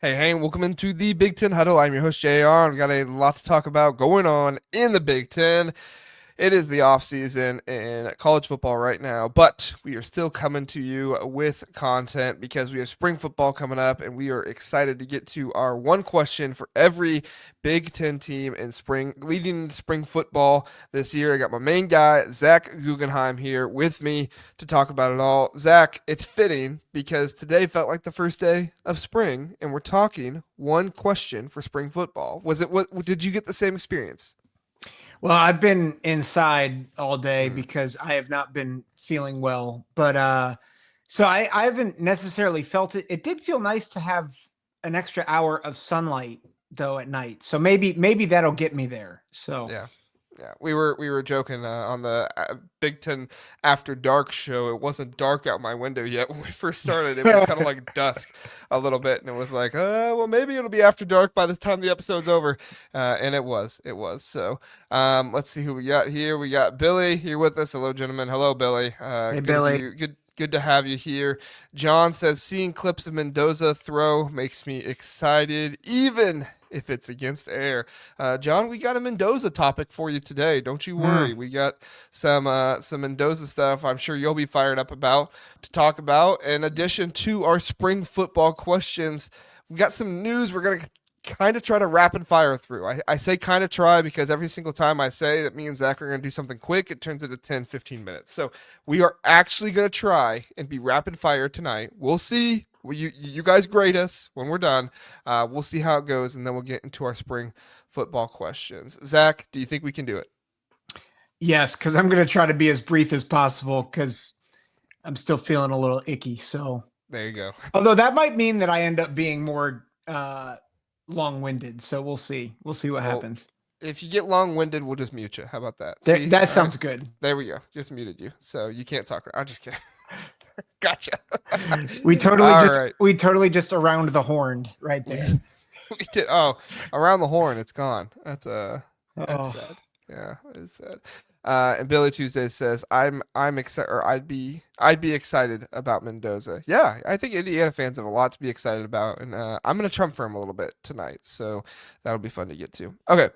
Hey, welcome into the Big Ten Huddle. I'm your host, JR. We've got a lot to talk about going on in the Big Ten. It is the off season in college football right now, but we are still coming to you with content because we have spring football coming up, and we are excited to get to our one question for every Big Ten team in spring, leading into spring football this year. I got my main guy, Zach Guggenheim, here with me to talk about it all. Zach, it's fitting because today felt like the first day of spring, and we're talking one question for spring football. Was it? What did you get the same experience? Well, I've been inside all day Mm. because I have not been feeling well. But I haven't necessarily felt it. It did feel nice to have an extra hour of sunlight though at night. So maybe that'll get me there. So Yeah. Yeah, we were joking on the Big Ten After Dark show. It wasn't dark out my window yet when we first started. It was kind of like dusk a little bit, and it was like, well, maybe it'll be after dark by the time the episode's over. And it was, So, let's see who we got here. We got Billy here with us. Hello, gentlemen. Hello, Billy. hey Good of Billy. you. Good to have you here. John says seeing clips of Mendoza throw makes me excited, even if it's against air. John, we got a Mendoza topic for you today. Don't you worry. We got some Mendoza stuff I'm sure you'll be fired up about to talk about. In addition to our spring football questions, we got some news we're going to kind of try to rapid fire through. I say kind of try because every single time I say that me and Zach are going to do something quick, it turns into 10, 15 minutes. So we are actually going to try and be rapid fire tonight. We'll see. You guys grade us when we're done. We'll see how it goes, and then we'll get into our spring football questions. Zach, do you think we can do it? Yes, because I'm gonna try to be as brief as possible because I'm still feeling a little icky. So There you go. although that might mean that I end up being more long-winded. So we'll see. We'll see what Well, happens. if you get long-winded, we'll just mute you. How about that? There, See? that All right. sounds good. There we go. Just muted you. So you can't talk. I'm just kidding. Gotcha. We totally All just right. we totally just around the horn right We, there. we did. Oh, around the horn, it's gone. That's Oh, sad. Yeah, it's sad. And Billy Tuesday says, I'm excited, or I'd be excited about Mendoza. Yeah, I think Indiana fans have a lot to be excited about, and I'm gonna trump for him a little bit tonight, so that'll be fun to get to. Okay,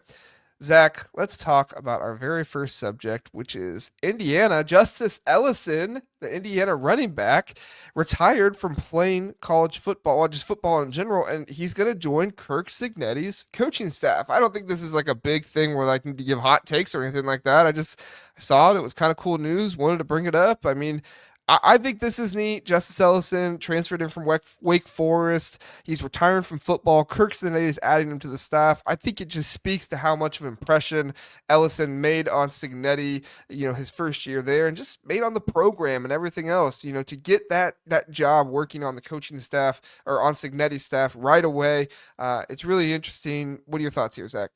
Zach, let's talk about our very first subject, which is Indiana. Justice Ellison, the Indiana running back, retired from playing college football, or just football in general, and he's going to join Kirk Cignetti's coaching staff. I don't think this is like a big thing where I need to give hot takes or anything like that. I just saw it. It was kind of cool news. Wanted to bring it up. I mean, I think this is neat. Justice Ellison transferred in from Wake Forest. He's retiring from football. Kirk Cignetти is adding him to the staff. I think it just speaks to how much of an impression Ellison made on Cignetti, his first year there, and just made on the program and everything else. To get that job working on the coaching staff or on Cignetti's staff right away. It's really interesting. What are your thoughts here, Zach?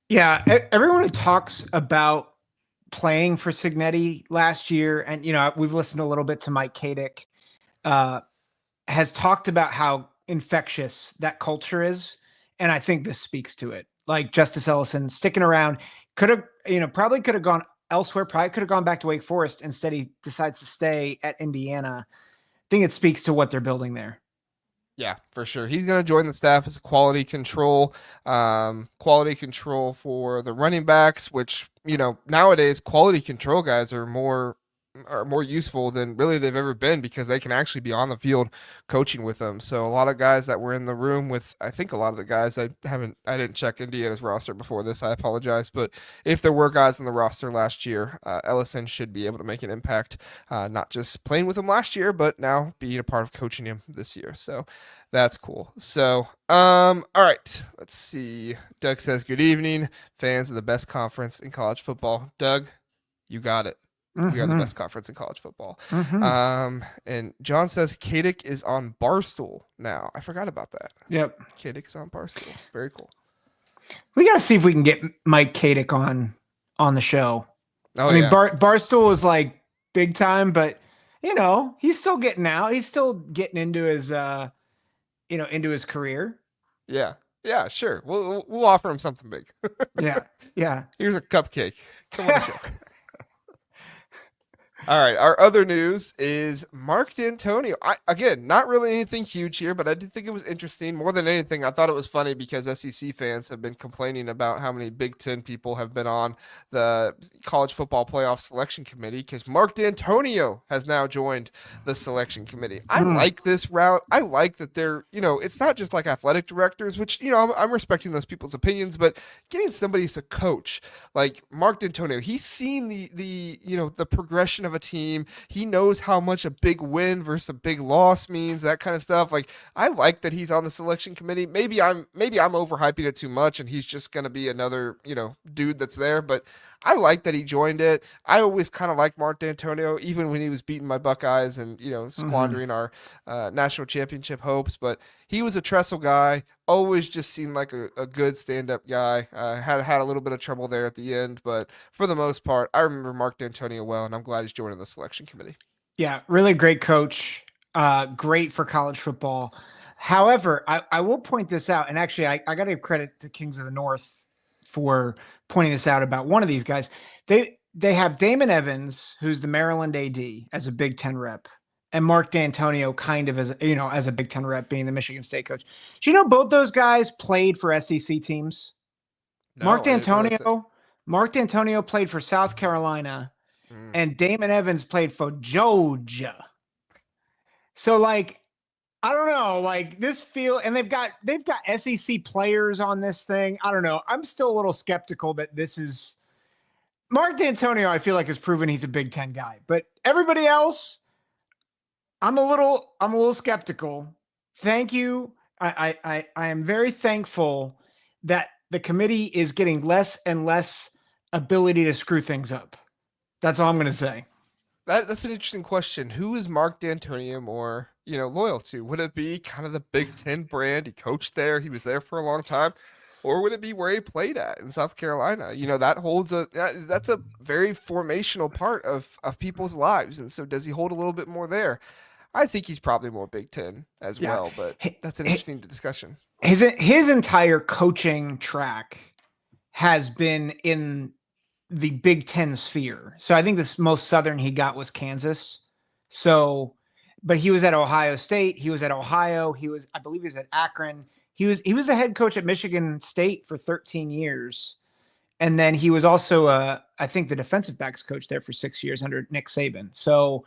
yeah. Everyone who talks about playing for Cignetti last year, and we've listened a little bit to Mike Kadick, uh, has talked about how infectious that culture is, and I think this speaks to it. Like Justice Ellison sticking around, could have, probably could have gone elsewhere, probably could have gone back to Wake Forest. Instead, he decides to stay at Indiana. I think it speaks to what they're building there. Yeah, for sure. He's going to join the staff as a quality control for the running backs, which, nowadays quality control guys are more useful than really they've ever been because they can actually be on the field coaching with them. So a lot of guys that were in the room with, I think a lot of the guys I didn't check Indiana's roster before this. I apologize, but if there were guys on the roster last year, Ellison should be able to make an impact, not just playing with him last year, but now being a part of coaching him this year. So that's cool. So, all right, let's see. Doug says, good evening, fans of the best conference in college football. Doug, you got it. We are the Mm-hmm. best conference in college football. Mm-hmm. And John says Kadick is on Barstool now. I forgot about that. Yep. Kadick is on Barstool. Very cool. We got to see if we can get Mike Kadick on the show. Oh, I mean, yeah. Barstool is like big time, but he's still getting out. He's still getting into his into his career. Yeah. Yeah, sure. We'll offer him something big. Yeah. Yeah. Here's a cupcake. Come on the show. All right. Our other news is Mark Dantonio. Again, not really anything huge here, but I did think it was interesting. More than anything, I thought it was funny because SEC fans have been complaining about how many Big Ten people have been on the college football playoff selection committee because Mark Dantonio has now joined the selection committee. I like this route. I like that they're, it's not just like athletic directors, which, I'm respecting those people's opinions, but getting somebody who's a coach like Mark Dantonio, he's seen the progression of a team. He knows how much a big win versus a big loss means, that kind of stuff. Like, I like that he's on the selection committee. Maybe I'm overhyping it too much and he's just going to be another, dude that's there, but I like that he joined it. I always kind of liked Mark Dantonio, even when he was beating my Buckeyes and, squandering our national championship hopes. But he was a Tressel guy, always just seemed like a good stand-up guy. Had a little bit of trouble there at the end, but for the most part, I remember Mark Dantonio well, and I'm glad he's joining the selection committee. Yeah, really great coach. Great for college football. However, I will point this out, and actually I got to give credit to Kings of the North for pointing this out about one of these guys. They have Damon Evans, who's the Maryland AD, as a Big Ten rep, and Mark Dantonio kind of as a Big Ten rep, being the Michigan State coach. Do you know both those guys played for SEC teams? No, Mark Dantonio played for South Carolina, and Damon Evans played for Georgia. So, like, I don't know, like this and they've got SEC players on this thing. I don't know. I'm still a little skeptical that this is Mark Dantonio. I feel like has proven he's a Big Ten guy, but everybody else, I'm a little skeptical. Thank you. I am very thankful that the committee is getting less and less ability to screw things up. That's all I'm going to say. That's an interesting question. Who is Mark Dantonio more, loyal to? Would it be kind of the Big Ten brand? He coached there. He was there for a long time. Or would it be where he played at in South Carolina? That's a very formational part of people's lives. And so does he hold a little bit more there? I think he's probably more Big Ten as well, but that's an interesting discussion. His entire coaching track has been in the Big Ten sphere. So I think the most southern he got was Kansas. So, but he was at Ohio State. He was at Ohio. I believe he was at Akron. He was the head coach at Michigan State for 13 years. And then he was also, I think, the defensive backs coach there for 6 years under Nick Saban. So,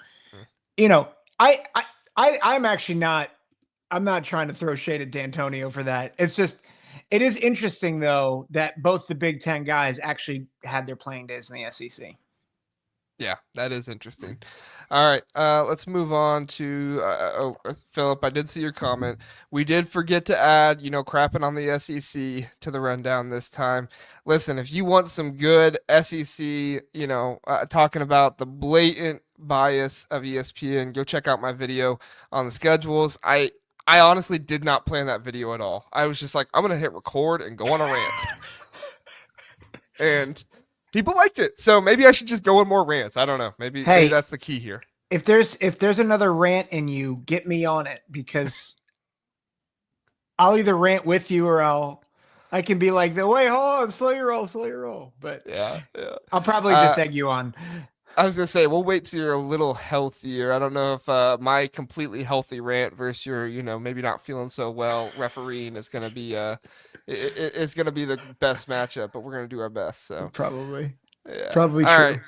I'm actually I'm not trying to throw shade at Dantonio for that. It's just, it is interesting, though, that both the Big Ten guys actually had their playing days in the SEC. Yeah, that is interesting. All right, let's move on to Philip. I did see your comment. We did forget to add, crapping on the SEC to the rundown this time. Listen, if you want some good SEC, talking about the blatant bias of ESPN, go check out my video on the schedules. I honestly did not plan that video at all. I was just like, I'm going to hit record and go on a rant. And people liked it. So maybe I should just go on more rants. I don't know. Maybe that's the key here. If there's another rant in you, get me on it, because I'll either rant with you or I can be like, hold on, slow your roll. But yeah. I'll probably just egg you on. I was going to say, we'll wait till you're a little healthier. I don't know if my completely healthy rant versus your, maybe not feeling so well refereeing is going to be it's going to be the best matchup, but we're going to do our best. So probably. Yeah. Probably All true. Right.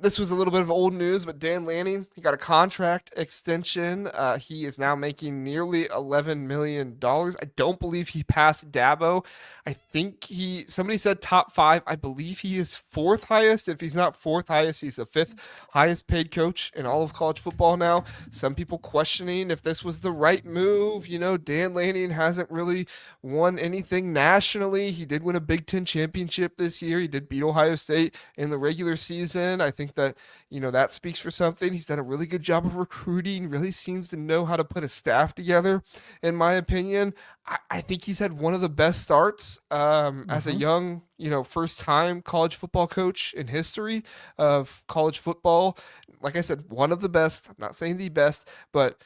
This was a little bit of old news, but Dan Lanning, he got a contract extension. He is now making nearly $11 million. I don't believe he passed Dabo. I think somebody said top 5. I believe he is 4th highest. If he's not 4th highest, he's the 5th highest paid coach in all of college football now. Some people questioning if this was the right move. Dan Lanning hasn't really won anything nationally. He did win a Big Ten championship this year. He did beat Ohio State in the regular season. I think that, that speaks for something. He's done a really good job of recruiting, really seems to know how to put a staff together, in my opinion. I think he's had one of the best starts as a young, first-time college football coach in history of college football. Like I said, one of the best. I'm not saying the best, but,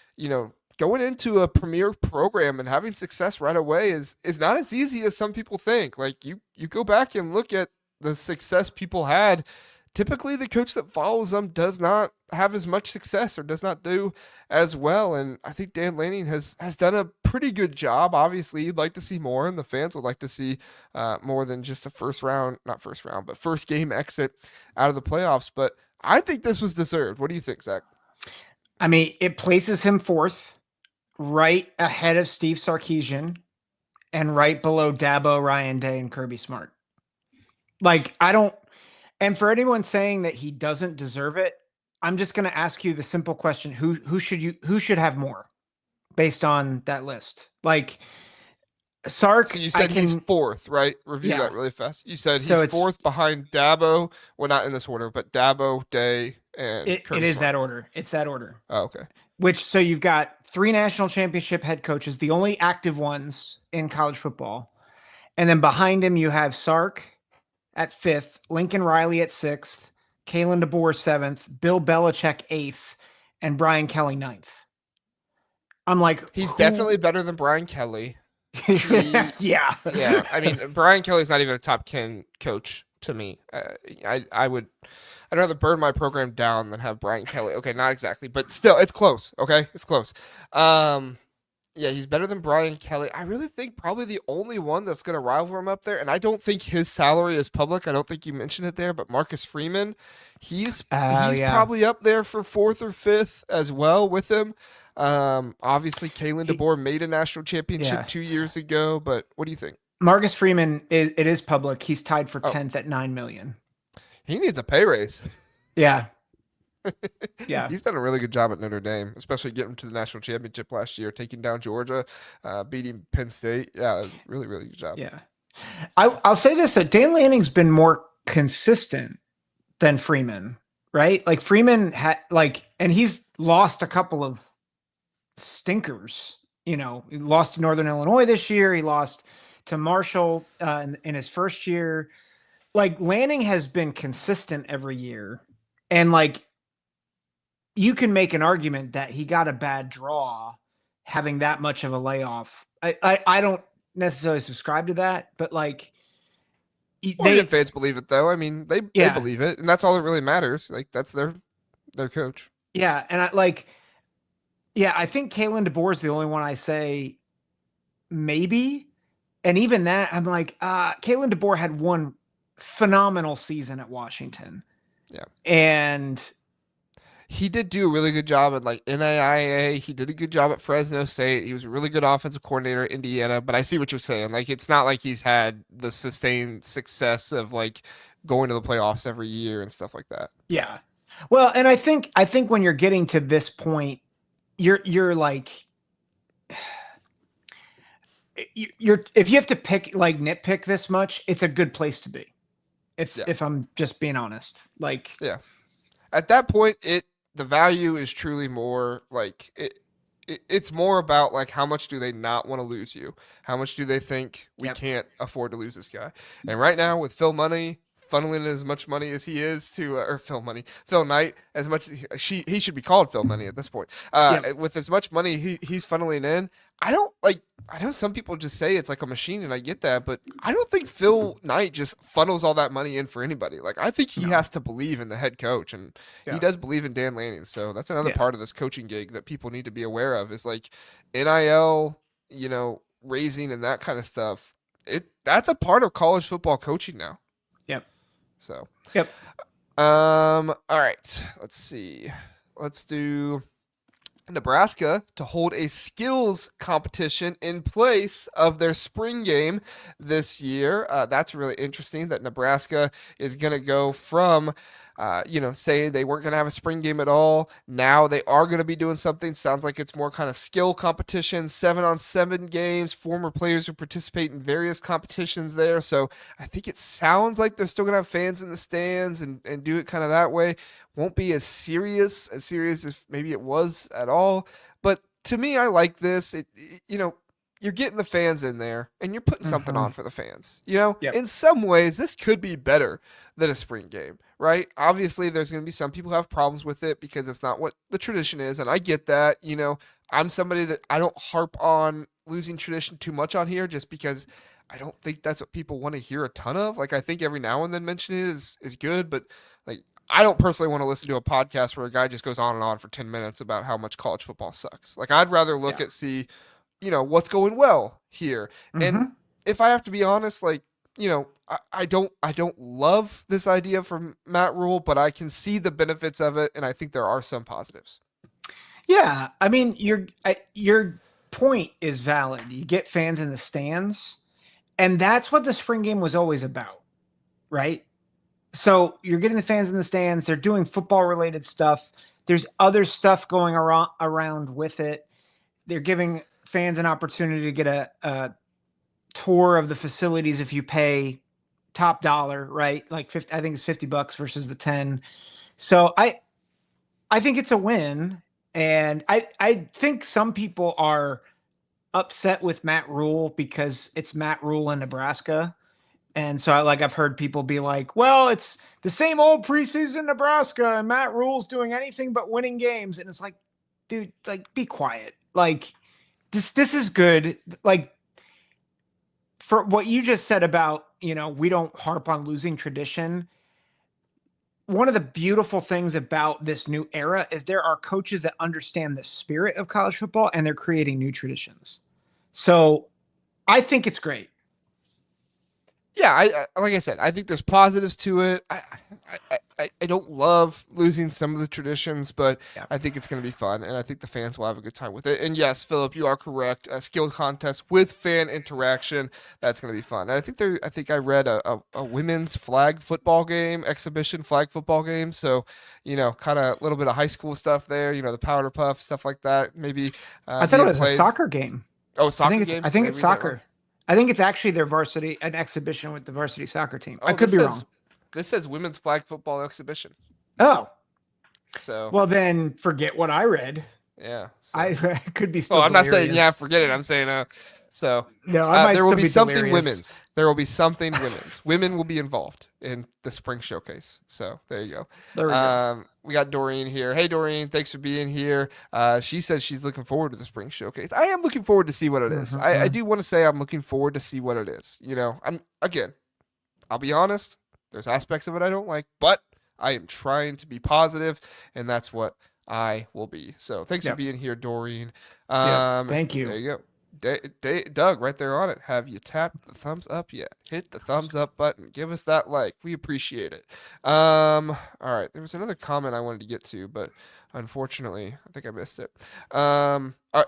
going into a premier program and having success right away is not as easy as some people think. Like, you go back and look at the success people had typically the coach that follows them does not have as much success or does not do as well. And I think Dan Lanning has done a pretty good job. Obviously, you'd like to see more, and the fans would like to see more than just a first game exit out of the playoffs. But I think this was deserved. What do you think, Zach? I mean, it places him fourth, right ahead of Steve Sarkisian, and right below Dabo, Ryan Day, and Kirby Smart. Like, and for anyone saying that he doesn't deserve it, I'm just going to ask you the simple question: who should have more based on that list? Like, Sark. So you said he's fourth, right? Review that really fast. You said he's fourth behind Dabo. Well, not in this order, but Dabo, Day, and it is Smart. That order. It's that order. Oh, okay. So you've got 3 national championship head coaches, the only active ones in college football. And then behind him, you have Sark at 5th, Lincoln Riley at 6th, Kalen DeBoer 7th, Bill Belichick 8th, and Brian Kelly 9th. I'm like, he's definitely better than Brian Kelly. Yeah. I mean, Brian Kelly's not even a top 10 coach to me. I'd rather burn my program down than have Brian Kelly. Okay, not exactly, but still, it's close. Okay, it's close. Yeah, he's better than Brian Kelly. I really think probably the only one that's going to rival him up there, and I don't think his salary is public. I don't think you mentioned it there, but Marcus Freeman, he's probably up there for 4th or 5th as well with him. Obviously, Kalen DeBoer made a national championship 2 years ago, but what do you think? Marcus Freeman, it is public. He's tied for 10th at $9 million. He needs a pay raise. Yeah. He's done a really good job at Notre Dame, especially getting to the national championship last year, taking down Georgia, beating Penn State. Yeah, really, really good job. Yeah. I'll say this, that Dan Lanning's been more consistent than Freeman, right? Like Freeman and he's lost a couple of stinkers. He lost to Northern Illinois this year. He lost to Marshall in his first year. Like, Lanning has been consistent every year. And you can make an argument that he got a bad draw having that much of a layoff. I don't necessarily subscribe to that, but fans believe it though. I mean, they believe it, and that's all that really matters. Like, that's their coach. Yeah, and I think Kalen DeBoer is the only one I say maybe, and even that I'm like, Kalen DeBoer had one phenomenal season at Washington. Yeah, and he did do a really good job at NAIA. He did a good job at Fresno State. He was a really good offensive coordinator at Indiana. But I see what you're saying. It's not like he's had the sustained success of going to the playoffs every year and stuff like that. Yeah. Well, and I think when you're getting to this point, you're if you have to nitpick this much, it's a good place to be. If I'm just being honest, at that point, the value is truly more it's more about how much do they not want to lose you? How much do they think we can't afford to lose this guy? And right now with Phil Money funneling as much money as he is to Phil Knight, as much as he should be called Phil Money at this point. With as much money he's funneling in, I know some people just say it's like a machine, and I get that, but I don't think Phil Knight just funnels all that money in for anybody. I think he has to believe in the head coach, and he does believe in Dan Lanning. So that's another part of this coaching gig that people need to be aware of is NIL, raising and that kind of stuff. That's a part of college football coaching now. Yep. So. Yep. All right. Let's see. Let's do Nebraska to hold a skills competition in place of their spring game this year. That's really interesting that Nebraska is going to go from, saying they weren't going to have a spring game at all. Now they are going to be doing something. Sounds like it's more kind of skill competition, 7-on-7 games. Former players who participate in various competitions there. So I think it sounds like they're still going to have fans in the stands and do it kind of that way. Won't be as serious as maybe it was at all. But to me, I like this. You're getting the fans in there and you're putting something on for the fans. In some ways, this could be better than a spring game, right? Obviously, there's going to be some people who have problems with it because it's not what the tradition is. And I get that. I'm somebody that I don't harp on losing tradition too much on here just because I don't think that's what people want to hear a ton of. I think every now and then mentioning it is good, but Like, I don't personally want to listen to a podcast where a guy just goes on and on for 10 minutes about how much college football sucks. Like, I'd rather look at see, what's going well here. And Mm-hmm. if I have to be honest, like, I don't love this idea from Matt Rule, but I can see the benefits of it, and I think there are some positives. Yeah, I mean, your point is valid. You get fans in the stands, and that's what the spring game was always about, right? So you're getting the fans in the stands. They're doing football related stuff. There's other stuff going around with it. They're giving fans an opportunity to get a tour of the facilities if you pay top dollar, right? Like 50, I think it's $50 versus the 10. So I think it's a win. And I think some people are upset with Matt Rule because it's Matt Rule in Nebraska. And so I've heard people be like, well, it's the same old preseason Nebraska and Matt Rule's doing anything but winning games. And it's like, dude, like, be quiet. Like, this is good. Like, for what you just said about, we don't harp on losing tradition. One of the beautiful things about this new era is there are coaches that understand the spirit of college football and they're creating new traditions. So I think it's great. Yeah, I like I said, I think there's positives to it. I don't love losing some of the traditions, but Yeah. I think it's going to be fun, and I think the fans will have a good time with it. And yes, Philip, you are correct. A skill contest with fan interaction, that's going to be fun. And I think I read a women's flag football game, exhibition flag football game. So, kind of a little bit of high school stuff there. The powder puff stuff like that. Maybe I thought it was played. a soccer game. Oh, soccer game. I think it's soccer. I think it's actually their an exhibition with the varsity soccer team. I could be wrong. This says women's flag football exhibition. Oh, so well then forget what I read. Yeah, so. I could be still. Oh, I'm not saying forget it. I'm saying so. No, I might there will still be something delirious. women's. There will be something women's. Women will be involved in the spring showcase. So there you go. There we go. We got Doreen here. Hey, Doreen, thanks for being here. She says she's looking forward to the spring showcase. I am looking forward to see what it is. I do want to say I'm looking forward to see what it is. I'll be honest. There's aspects of it I don't like, but I am trying to be positive, and that's what I will be. So thanks for being here, Doreen. Thank you. There you go. Doug, right there on it. Have you tapped the thumbs up yet? Hit the thumbs up button. Give us that like. We appreciate it. All right. There was another comment I wanted to get to, but unfortunately, I think I missed it.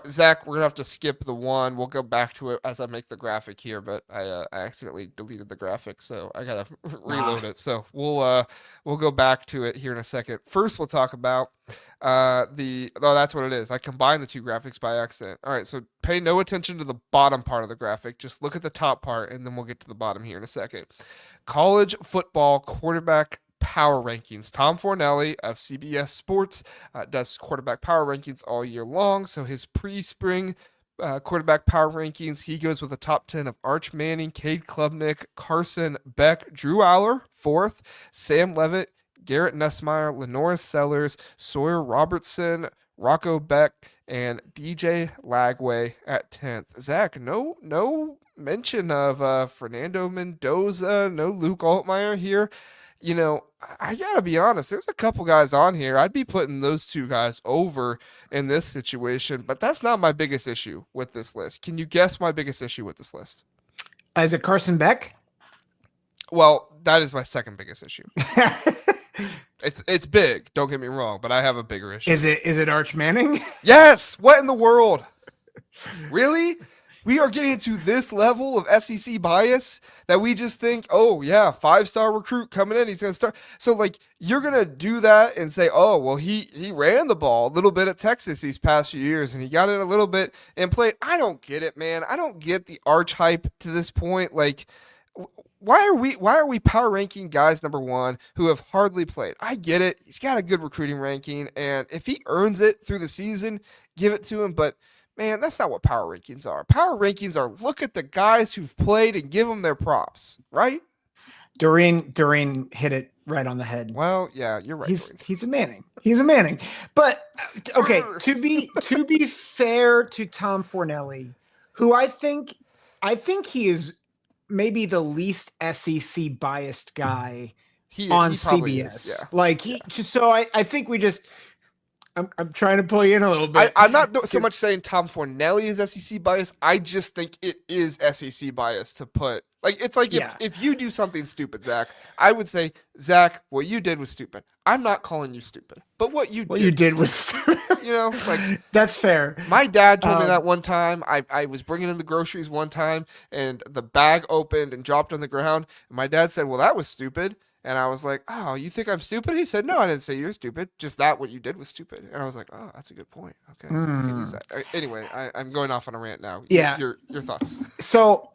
Zach, we're gonna have to skip the one. We'll go back to it as I make the graphic here, but I accidentally deleted the graphic, so I gotta reload it. So we'll go back to it here in a second. First, we'll talk about that's what it is. I combined the two graphics by accident. All right, so pay no attention to the bottom part of the graphic. Just look at the top part, and then we'll get to the bottom here in a second. College football quarterback power rankings. Tom Fornelli of CBS Sports does quarterback power rankings all year long. So his pre-spring quarterback power rankings, he goes with the top 10 of Arch Manning, Cade Klubnik, Carson Beck, Drew Aller, 4th, Sam Levitt, Garrett Nussmeier, Lenora Sellers, Sawyer Robertson, Rocco Beck, and DJ Lagway at 10th. Zach, no mention of Fernando Mendoza, no Luke Altmaier here. I gotta be honest, there's a couple guys on here. I'd be putting those two guys over in this situation, but that's not my biggest issue with this list. Can you guess my biggest issue with this list? Is it Carson Beck? Well, that is my second biggest issue. It's big, don't get me wrong, but I have a bigger issue. Is it Arch Manning? Yes! What in the world? Really? We are getting to this level of SEC bias that we just think, oh, yeah, 5-star recruit coming in, he's going to start. So, you're going to do that and say, oh, well, he ran the ball a little bit at Texas these past few years, and he got it a little bit and played. I don't get it, man. I don't get the Arch hype to this point. Why are we power ranking guys number one who have hardly played? I get it. He's got a good recruiting ranking, and if he earns it through the season, give it to him, but man, that's not what power rankings are. Power rankings are look at the guys who've played and give them their props, right? Doreen hit it right on the head. Well, yeah, you're right. He's a Manning. He's a Manning. But okay, to be fair to Tom Fornelli, who I think he is maybe the least SEC biased guy on he probably is. CBS. Yeah. Like he just so I think we just I'm trying to pull you in a little bit. I'm not so much saying Tom Fornelli is SEC bias. I just think it is SEC bias to put it's like if you do something stupid, Zach, I would say, Zach, what you did was stupid. I'm not calling you stupid, but what you did was stupid. Like that's fair. My dad told me that one time. I was bringing in the groceries one time, and the bag opened and dropped on the ground. And my dad said, "Well, that was stupid." And I was like, "Oh, you think I'm stupid?" He said, "No, I didn't say you're stupid. Just that what you did was stupid." And I was like, "Oh, that's a good point. Okay, I can use that." Anyway, I'm going off on a rant now. Yeah. Your thoughts. So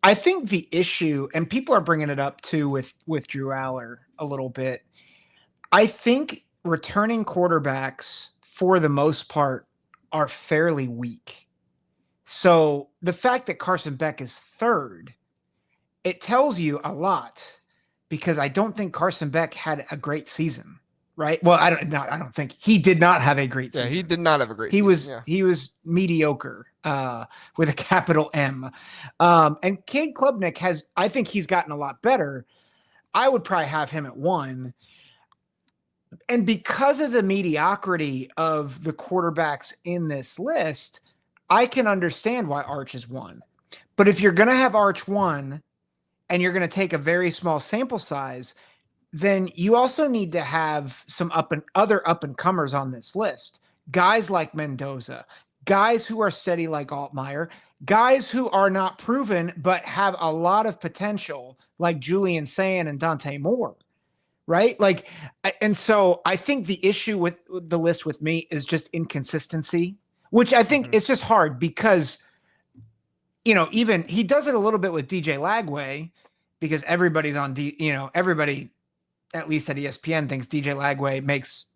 I think the issue, and people are bringing it up too with Drew Aller a little bit. I think returning quarterbacks for the most part are fairly weak. So the fact that Carson Beck is third, it tells you a lot, because I don't think Carson Beck had a great season, right? Well, I don't think he did not have a great season. Yeah, he did not have a great season. He was mediocre with a capital M. And Cade Klubnik I think he's gotten a lot better. I would probably have him at 1. And because of the mediocrity of the quarterbacks in this list, I can understand why Arch is 1. But if you're going to have Arch 1 and you're going to take a very small sample size, then you also need to have some other up and comers on this list. Guys like Mendoza, guys who are steady like Altmaier, guys who are not proven but have a lot of potential like Julian Sayin and Dante Moore. Right? And so I think the issue with the list with me is just inconsistency, which I think it's just hard because, even he does it a little bit with DJ Lagway, because everybody's on everybody, at least at ESPN, thinks DJ Lagway makes,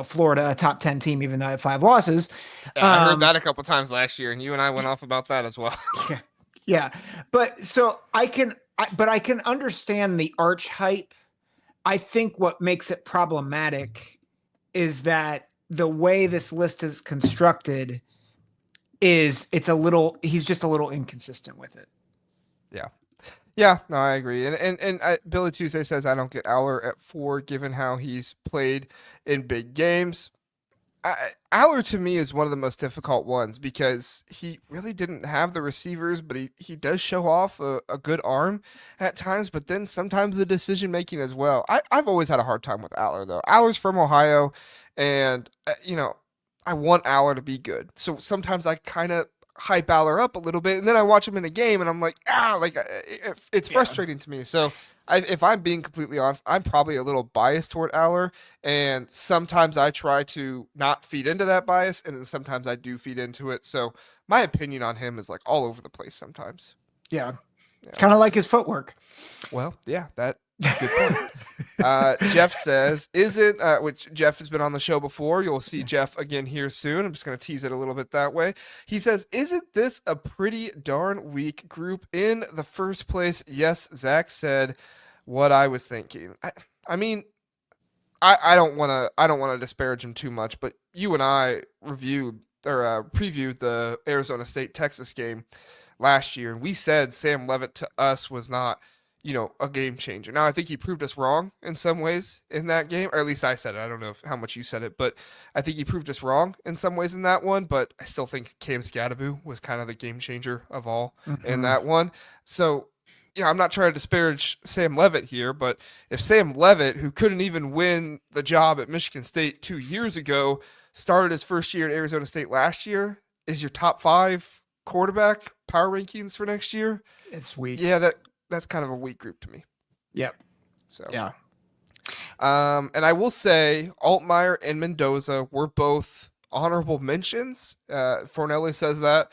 Florida a top 10 team, even though they have 5 losses. Yeah, I heard that a couple times last year, and you and I went off about that as well. Yeah. But so I can understand the Arch hype. I think what makes it problematic is that the way this list is constructed he's just a little inconsistent with it. Yeah. Yeah, no, I agree. And Billy Tuesday says, I don't get Aller at 4, given how he's played in big games. Aller to me is one of the most difficult ones because he really didn't have the receivers, but he does show off a good arm at times, but then sometimes the decision making as well. I've always had a hard time with Aller though. Aller's from Ohio, and I want Aller to be good. So sometimes I kind of hype Aller up a little bit, and then I watch him in a game, and I'm like, it's frustrating to me. So if I'm being completely honest, I'm probably a little biased toward Aller, and sometimes I try to not feed into that bias, and then sometimes I do feed into it. So my opinion on him is like all over the place sometimes. Yeah. Kind of like his footwork. Well, yeah, that good point. Jeff says, which Jeff has been on the show before. You'll see Jeff again here soon. I'm just going to tease it a little bit that way. He says, isn't this a pretty darn weak group in the first place? Yes, Zach said what I was thinking. I mean, I don't want to disparage him too much, but you and I previewed the Arizona State Texas game last year, and we said Sam Leavitt to us was not a game changer. Now, I think he proved us wrong in some ways in that game, or at least I said it. I don't know how much you said it, but I think he proved us wrong in some ways in that one, but I still think Cam Scadaboo was kind of the game changer of all in that one. So, I'm not trying to disparage Sam Leavitt here, but if Sam Leavitt, who couldn't even win the job at Michigan State 2 years ago, started his first year at Arizona State last year, is your top 5 quarterback power rankings for next year? It's weak. Yeah, that's kind of a weak group to me. Yep. So yeah. And I will say Altmaier and Mendoza were both honorable mentions. Fornelli says that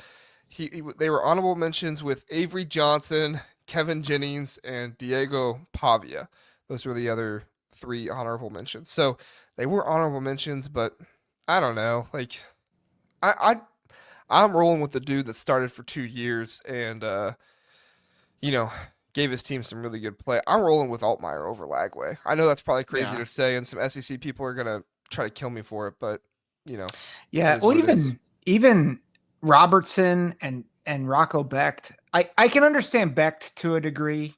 they were honorable mentions with Avery Johnson, Kevin Jennings, and Diego Pavia. Those were the other 3 honorable mentions. So they were honorable mentions, but I don't know. Like I'm rolling with the dude that started for 2 years and gave his team some really good play. I'm rolling with Altmaier over Lagway. I know that's probably crazy to say, and some SEC people are gonna try to kill me for it, but yeah. Well, even Robertson and Rocco Becht. I can understand Becht to a degree,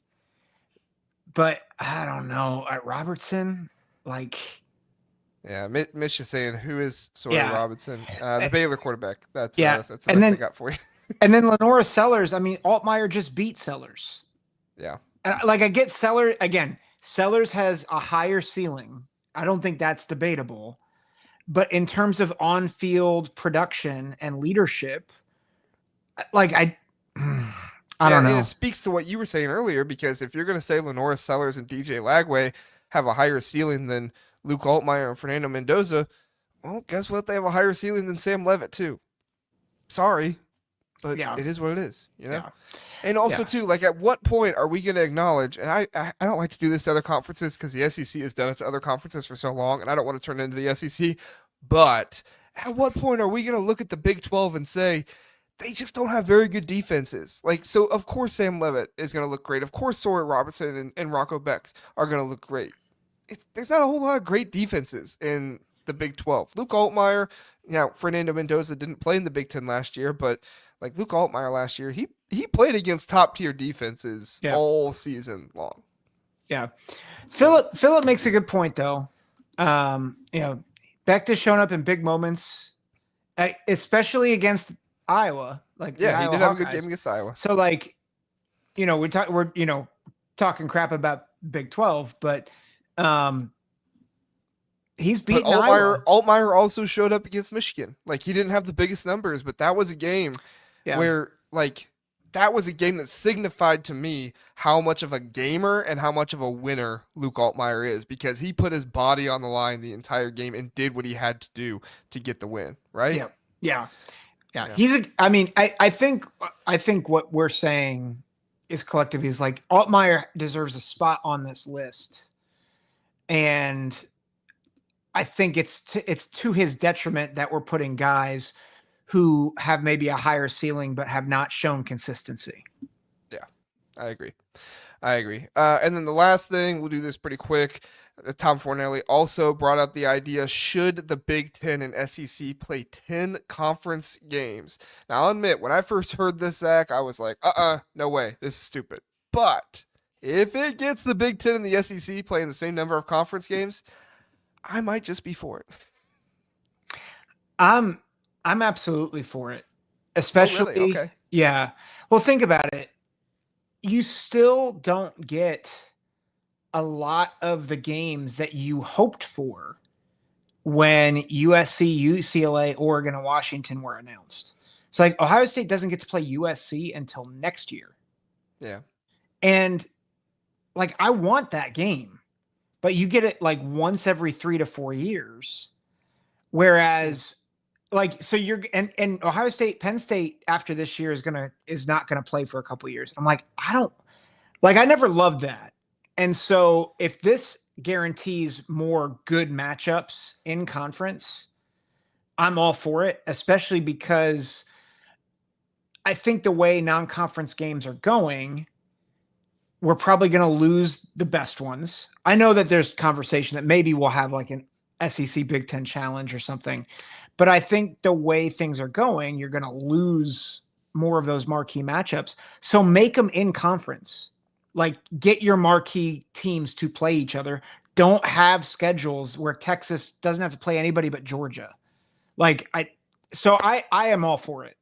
but I don't know. At Robertson, like, Yeah, Mitch is saying, who is Sawyer yeah, Robinson? The eh, Baylor quarterback. That's yeah. the And best I then got for you. Lenora Sellers. I mean, Altmaier just beat Sellers. Yeah. And, like, I get Sellers again. Sellers has a higher ceiling. I don't think that's debatable. But in terms of on-field production and leadership, like I Yeah, don't and it know. speaks to what you were saying earlier, because if you're going to say Lenora Sellers and DJ Lagway have a higher ceiling than Luke Altmaier and Fernando Mendoza, well, guess what? They have a higher ceiling than Sam Levitt, too. Sorry, but Yeah, it is what it is, you know? yeah, And also, yeah, too, like, at what point are we going to acknowledge, and I don't like to do this to other conferences because the SEC has done it to other conferences for so long, and I don't want to turn it into the SEC, but at what point are we going to look at the Big 12 and say, they just don't have very good defenses? Like, so of course Sam Levitt is going to look great. Of course Sawyer Robertson and Rocco Bex are going to look great. There's not a whole lot of great defenses in the Big 12. Luke Altmaier, Fernando Mendoza didn't play in the Big Ten last year, but like Luke Altmaier last year, he played against top tier defenses yeah, all season long. yeah. So Philip makes a good point though. Beck is showing up in big moments, especially against Iowa, like the yeah, he Iowa did have a good Hawkeyes. game against Iowa. So like, we're talking crap about Big 12, but he's But beaten Iowa. Altmaier also showed up against Michigan. Like, he didn't have the biggest numbers, but that was a game Yeah, where, like, that was a game that signified to me how much of a gamer and how much of a winner Luke Altmaier is, because he put his body on the line the entire game and did what he had to do to get the win, right? yeah, yeah, yeah. Yeah. I think what we're saying is collective is like Altmaier deserves a spot on this list, and I think it's to his detriment that we're putting guys who have maybe a higher ceiling but have not shown consistency. Yeah, I agree. And then the last thing, we'll do this pretty quick. Tom Fornelli also brought up the idea, should the Big Ten and SEC play 10 conference games? Now, I'll admit, when I first heard this, Zach, I was like, no way. This is stupid. But if it gets the Big Ten and the SEC playing the same number of conference games, I might just be for it. I'm absolutely for it. Oh, really? Especially, Okay. yeah. Well, think about it. You still don't get a lot of the games that you hoped for when USC, UCLA, Oregon, and Washington were announced. It's like Ohio State doesn't get to play USC until next year. Yeah. And like, I want that game, but you get it like once every 3 to 4 years. Whereas like, so you're, and Ohio State, Penn State after this year is not going to play for a couple of years. I'm like, I never loved that. And so if this guarantees more good matchups in conference, I'm all for it, especially because I think the way non-conference games are going, we're probably going to lose the best ones. I know that there's conversation that maybe we'll have like an SEC Big Ten challenge or something, but I think the way things are going, you're going to lose more of those marquee matchups. So make them in conference. Like, get your marquee teams to play each other. Don't have schedules where Texas doesn't have to play anybody but Georgia. Like, I am all for it.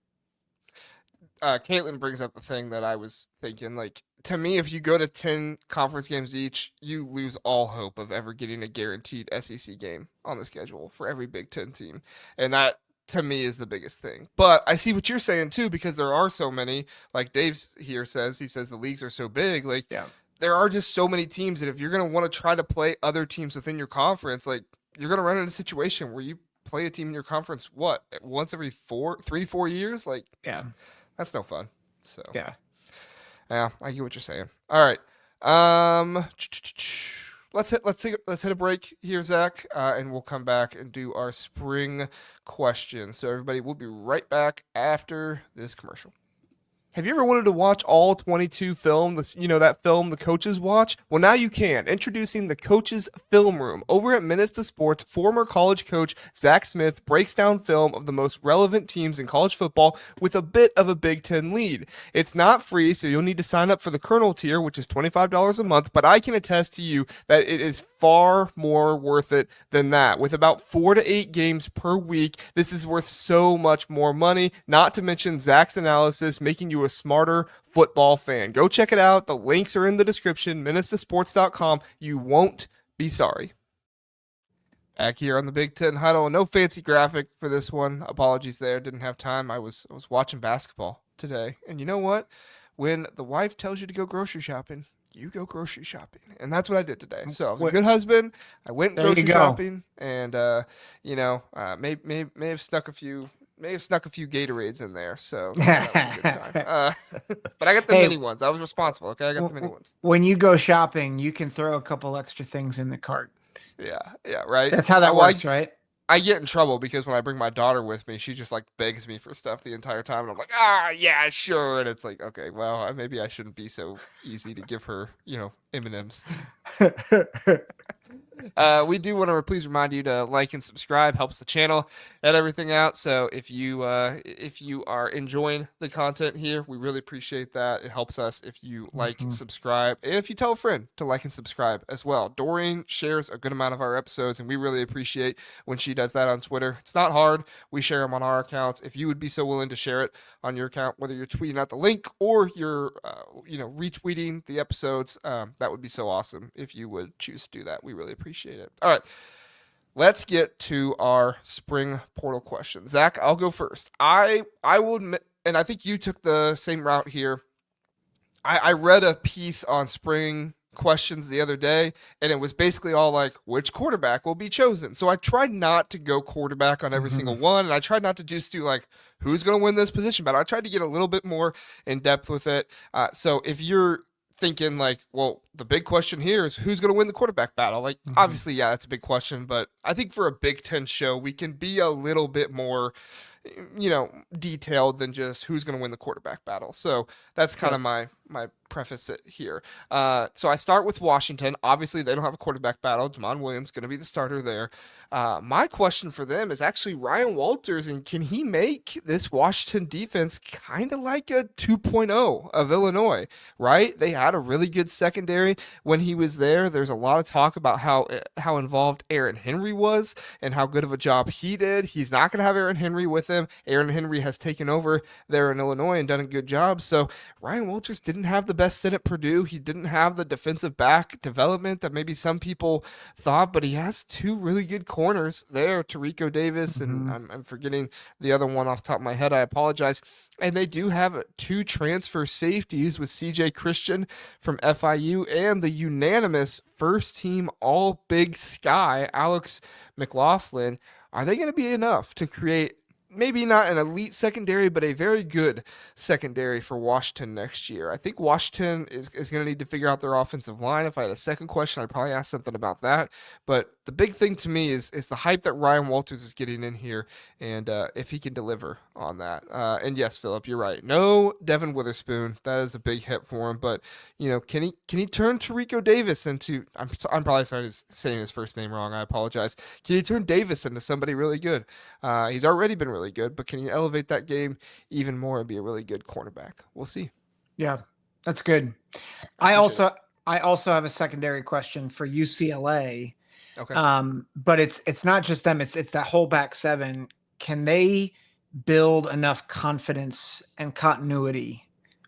Caitlin brings up the thing that I was thinking. Like, to me, if you go to 10 conference games each, you lose all hope of ever getting a guaranteed SEC game on the schedule for every Big Ten team. And that, to me, is the biggest thing. But I see what you're saying, too, because there are so many, like Dave here says, he says the leagues are so big. Like, Yeah. there are just so many teams that if you're going to want to try to play other teams within your conference, like, you're going to run into a situation where you play a team in your conference, once every 4 years? Like, Yeah. that's no fun. So Yeah. yeah, I get what you're saying. All right. Let's hit a break here, Zach, and we'll come back and do our spring question. So everybody, we'll be right back after this commercial. Have you ever wanted to watch all 22 film, that film the coaches watch? Well, now you can. Introducing the Coaches Film Room. Over at Minutes Sports, former college coach Zach Smith breaks down film of the most relevant teams in college football with a bit of a Big Ten lead. It's not free, so you'll need to sign up for the Colonel tier, which is $25 a month, but I can attest to you that it is far more worth it than that. With about 4 to 8 games per week, this is worth so much more money, not to mention Zach's analysis, making you a smarter football fan. Go check it out. The links are in the description, minutestosports.com. You won't be sorry. Back here on the Big Ten Huddle. No fancy graphic for this one. Apologies there. Didn't have time. I was watching basketball today. And you know what? When the wife tells you to go grocery shopping, you go grocery shopping. And that's what I did today. So I was a good husband. I went grocery shopping and, may have stuck a few Gatorades in there, so that was a good time. But I got the mini ones. I was responsible. Okay, I got the mini ones. When you go shopping, you can throw a couple extra things in the cart. Yeah, right. That's how that works, right? I get in trouble because when I bring my daughter with me, she just like begs me for stuff the entire time, and I'm like, yeah, sure. And it's like, okay, well, maybe I shouldn't be so easy to give her, M&Ms. We do want to please remind you to like and subscribe. Helps the channel and everything out. So if you are enjoying the content here, we really appreciate that. It helps us if you like and subscribe, and if you tell a friend to like and subscribe as well. Doreen shares a good amount of our episodes, and we really appreciate when she does that on Twitter. It's not hard. We share them on our accounts. If you would be so willing to share it on your account, whether you're tweeting out the link or you're retweeting the episodes, that would be so awesome if you would choose to do that. We really appreciate it. All right, let's get to our spring portal question. Zach, I'll go first. I will admit, and I think you took the same route here. I read a piece on spring questions the other day, and it was basically all like, which quarterback will be chosen? So I tried not to go quarterback on every single one, and I tried not to just do like, who's going to win this position, but I tried to get a little bit more in depth with it. So if you're thinking like, well, the big question here is who's going to win the quarterback battle? Like, obviously, yeah, that's a big question, but I think for a Big Ten show, we can be a little bit more, detailed than just who's going to win the quarterback battle. So that's kind of my preface it here. So I start with Washington. Obviously, they don't have a quarterback battle. Jamon Williams going to be the starter there. My question for them is actually Ryan Walters, and can he make this Washington defense kind of like a 2.0 of Illinois, right? They had a really good secondary when he was there. There's a lot of talk about how involved Aaron Henry was and how good of a job he did. He's not going to have Aaron Henry with him. Aaron Henry has taken over there in Illinois and done a good job. So Ryan Walters didn't have the best stint at Purdue. He didn't have the defensive back development that maybe some people thought, but he has two really good corners there, Tarico Davis, and I'm forgetting the other one off the top of my head. I apologize. And they do have 2 transfer safeties with CJ Christian from FIU and the unanimous first-team All-Big Sky, Alex McLaughlin. Are they going to be enough to create maybe not an elite secondary, but a very good secondary for Washington next year? I think Washington is going to need to figure out their offensive line. If I had a second question, I'd probably ask something about that. But the big thing to me is the hype that Ryan Walters is getting in here, and if he can deliver on that. And yes, Philip, you're right. No Devin Witherspoon. That is a big hit for him. But can he turn Tarico Davis into? I'm probably saying his first name wrong. I apologize. Can he turn Davis into somebody really good? He's already been really good, but can he elevate that game even more and be a really good cornerback? We'll see. Yeah, that's good. I also have a secondary question for UCLA. Okay. But it's not just them. It's that whole back seven. Can they build enough confidence and continuity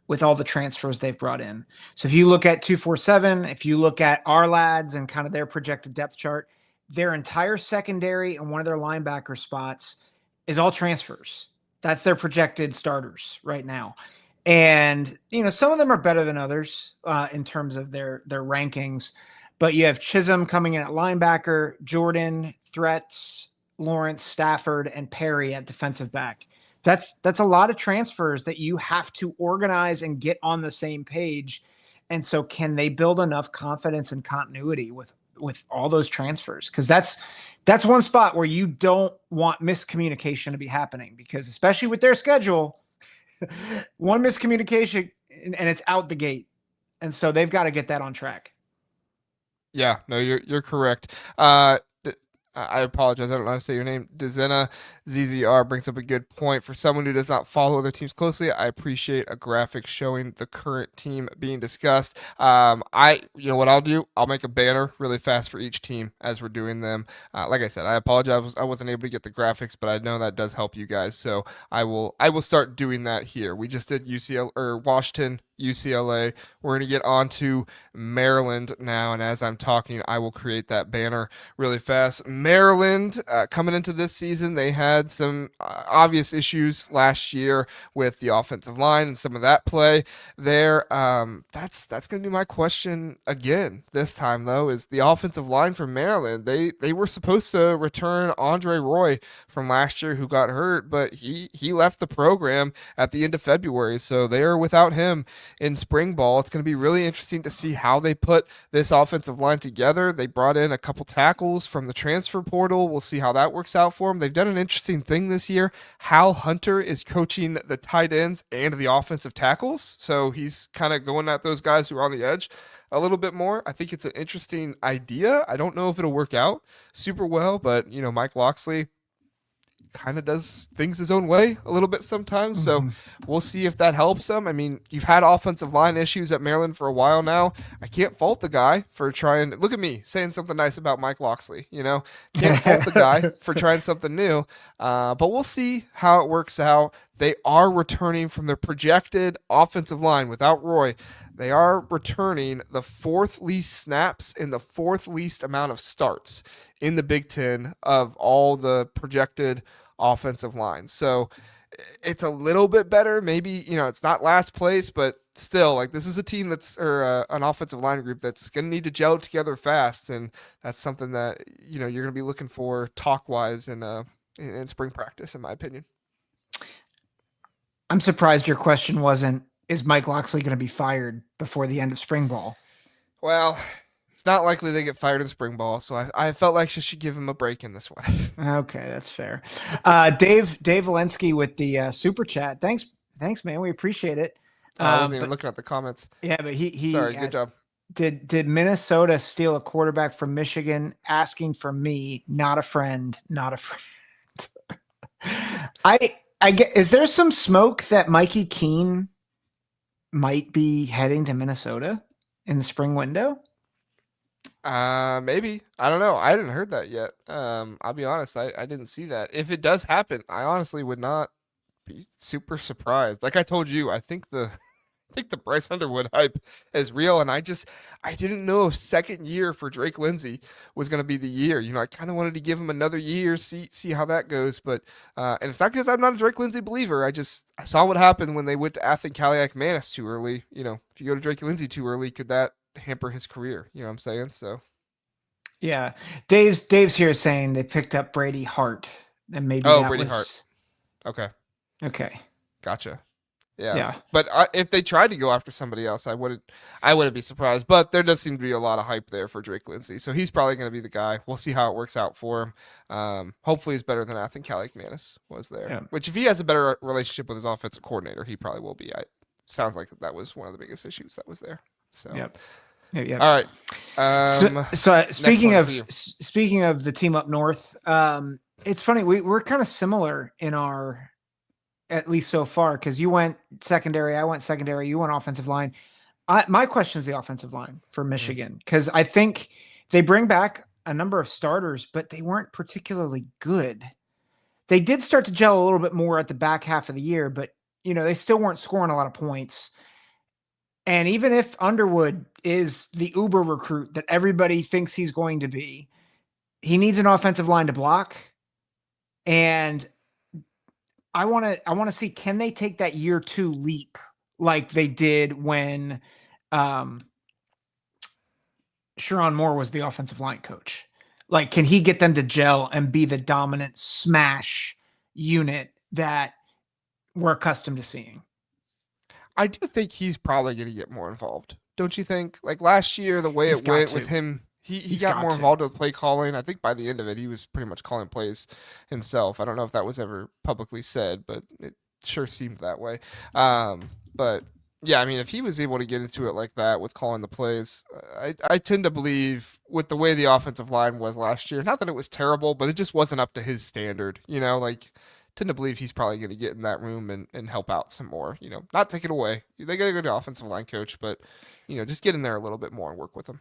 with all the transfers they've brought in? So if you look at 247, if you look at our lads and kind of their projected depth chart, their entire secondary and one of their linebacker spots is all transfers. That's their projected starters right now. And, some of them are better than others in terms of their rankings. But you have Chisholm coming in at linebacker, Jordan, Threats, Lawrence, Stafford, and Perry at defensive back. That's a lot of transfers that you have to organize and get on the same page. And so can they build enough confidence and continuity with all those transfers? Because that's one spot where you don't want miscommunication to be happening, because especially with their schedule, One miscommunication and it's out the gate. And so they've got to get that on track. Yeah, no, you're correct. D- I apologize. I don't know how to say your name. Dezena ZZR brings up a good point. For someone who does not follow other teams closely, I appreciate a graphic showing the current team being discussed. You know what I'll do? I'll make a banner really fast for each team as we're doing them. Like I said, I apologize. I wasn't able to get the graphics, but I know that does help you guys. So I will start doing that here. We just did UCL or Washington, UCLA. We're going to get on to Maryland now, and as I'm talking, I will create that banner really fast. Maryland, coming into this season, they had some obvious issues last year with the offensive line and some of that play there. That's going to be my question again this time, though, is the offensive line for Maryland. They were supposed to return Andre Roy from last year, who got hurt, but he left the program at the end of February, so they are without him in spring ball. It's going to be really interesting to see how they put this offensive line together. They brought in a couple tackles from the transfer portal. We'll see how that works out for them. They've done an interesting thing this year. Hal Hunter is coaching the tight ends and the offensive tackles, so he's kind of going at those guys who are on the edge a little bit more. I think it's an interesting idea. I don't know if it'll work out super well, but Mike Locksley kind of does things his own way a little bit sometimes. So Mm-hmm. we'll see if that helps him. I mean, you've had offensive line issues at Maryland for a while now. I can't fault the guy for trying. Look at me saying something nice about Mike Locksley. Can't fault the guy for trying something new. But we'll see how it works out. They are returning from their projected offensive line without Roy. They are returning the fourth least snaps and the fourth least amount of starts in the Big Ten of all the projected offensive line. So it's a little bit better. Maybe, it's not last place, but still, like, this is a team an offensive line group that's going to need to gel together fast. And that's something that, you're going to be looking for talk wise in spring practice, in my opinion. I'm surprised your question wasn't, is Mike Locksley going to be fired before the end of spring ball? Well, it's not likely they get fired in spring ball, so I felt like she should give him a break in this one. Okay, that's fair. Dave Valensky with the super chat. Thanks, man. We appreciate it. I wasn't even looking at the comments. Yeah, but he Sorry, asked, good job. Did Minnesota steal a quarterback from Michigan? Asking for me, not a friend, not a friend. I get. Is there some smoke that Mikey Keene might be heading to Minnesota in the spring window? Maybe. I don't know. I hadn't heard that yet. I'll be honest, I didn't see that. If it does happen, I honestly would not be super surprised. Like I told you, I think the Bryce Underwood hype is real, and I didn't know if second year for Drake Lindsay was going to be the year. I kind of wanted to give him another year, see how that goes. But and it's not because I'm not a Drake Lindsay believer. I saw what happened when they went to Athen Kaliak Manis too early. If you go to Drake Lindsay too early, could that hamper his career? You know what I'm saying? So Yeah, Dave's here saying they picked up Brady Hart, and maybe Brady Hart. Okay, Gotcha. Yeah. Yeah. But if they tried to go after somebody else, I wouldn't be surprised. But there does seem to be a lot of hype there for Drake Lindsay, so he's probably going to be the guy. We'll see how it works out for him. Hopefully, he's better than I think Kalik Manis was there. Yeah. Which, if he has a better relationship with his offensive coordinator, he probably will be. Sounds like that was one of the biggest issues that was there. So. Yep. Yeah. All right. So speaking of the team up north, it's funny. We're kind of similar in our, at least so far, because you went secondary, I went secondary, you went offensive line. My question is the offensive line for Michigan, because I think they bring back a number of starters, but they weren't particularly good. They did start to gel a little bit more at the back half of the year, but they still weren't scoring a lot of points. And even if Underwood is the uber recruit that everybody thinks he's going to be, he needs an offensive line to block. And I want to see, can they take that year 2 leap like they did when Sharon Moore was the offensive line coach? Like, can he get them to gel and be the dominant smash unit that we're accustomed to seeing? I do think he's probably going to get more involved. Don't you think? Like last year, the way it went with him, he got more involved with play calling. I think by the end of it, he was pretty much calling plays himself. I don't know if that was ever publicly said, but sure seemed that way. But yeah, I mean, if he was able to get into it like that with calling the plays, I tend to believe with the way the offensive line was last year, not that it was terrible, but it just wasn't up to his standard. Like tend to believe he's probably going to get in that room and help out some more. Not take it away. They got a good offensive line coach, but just get in there a little bit more and work with him.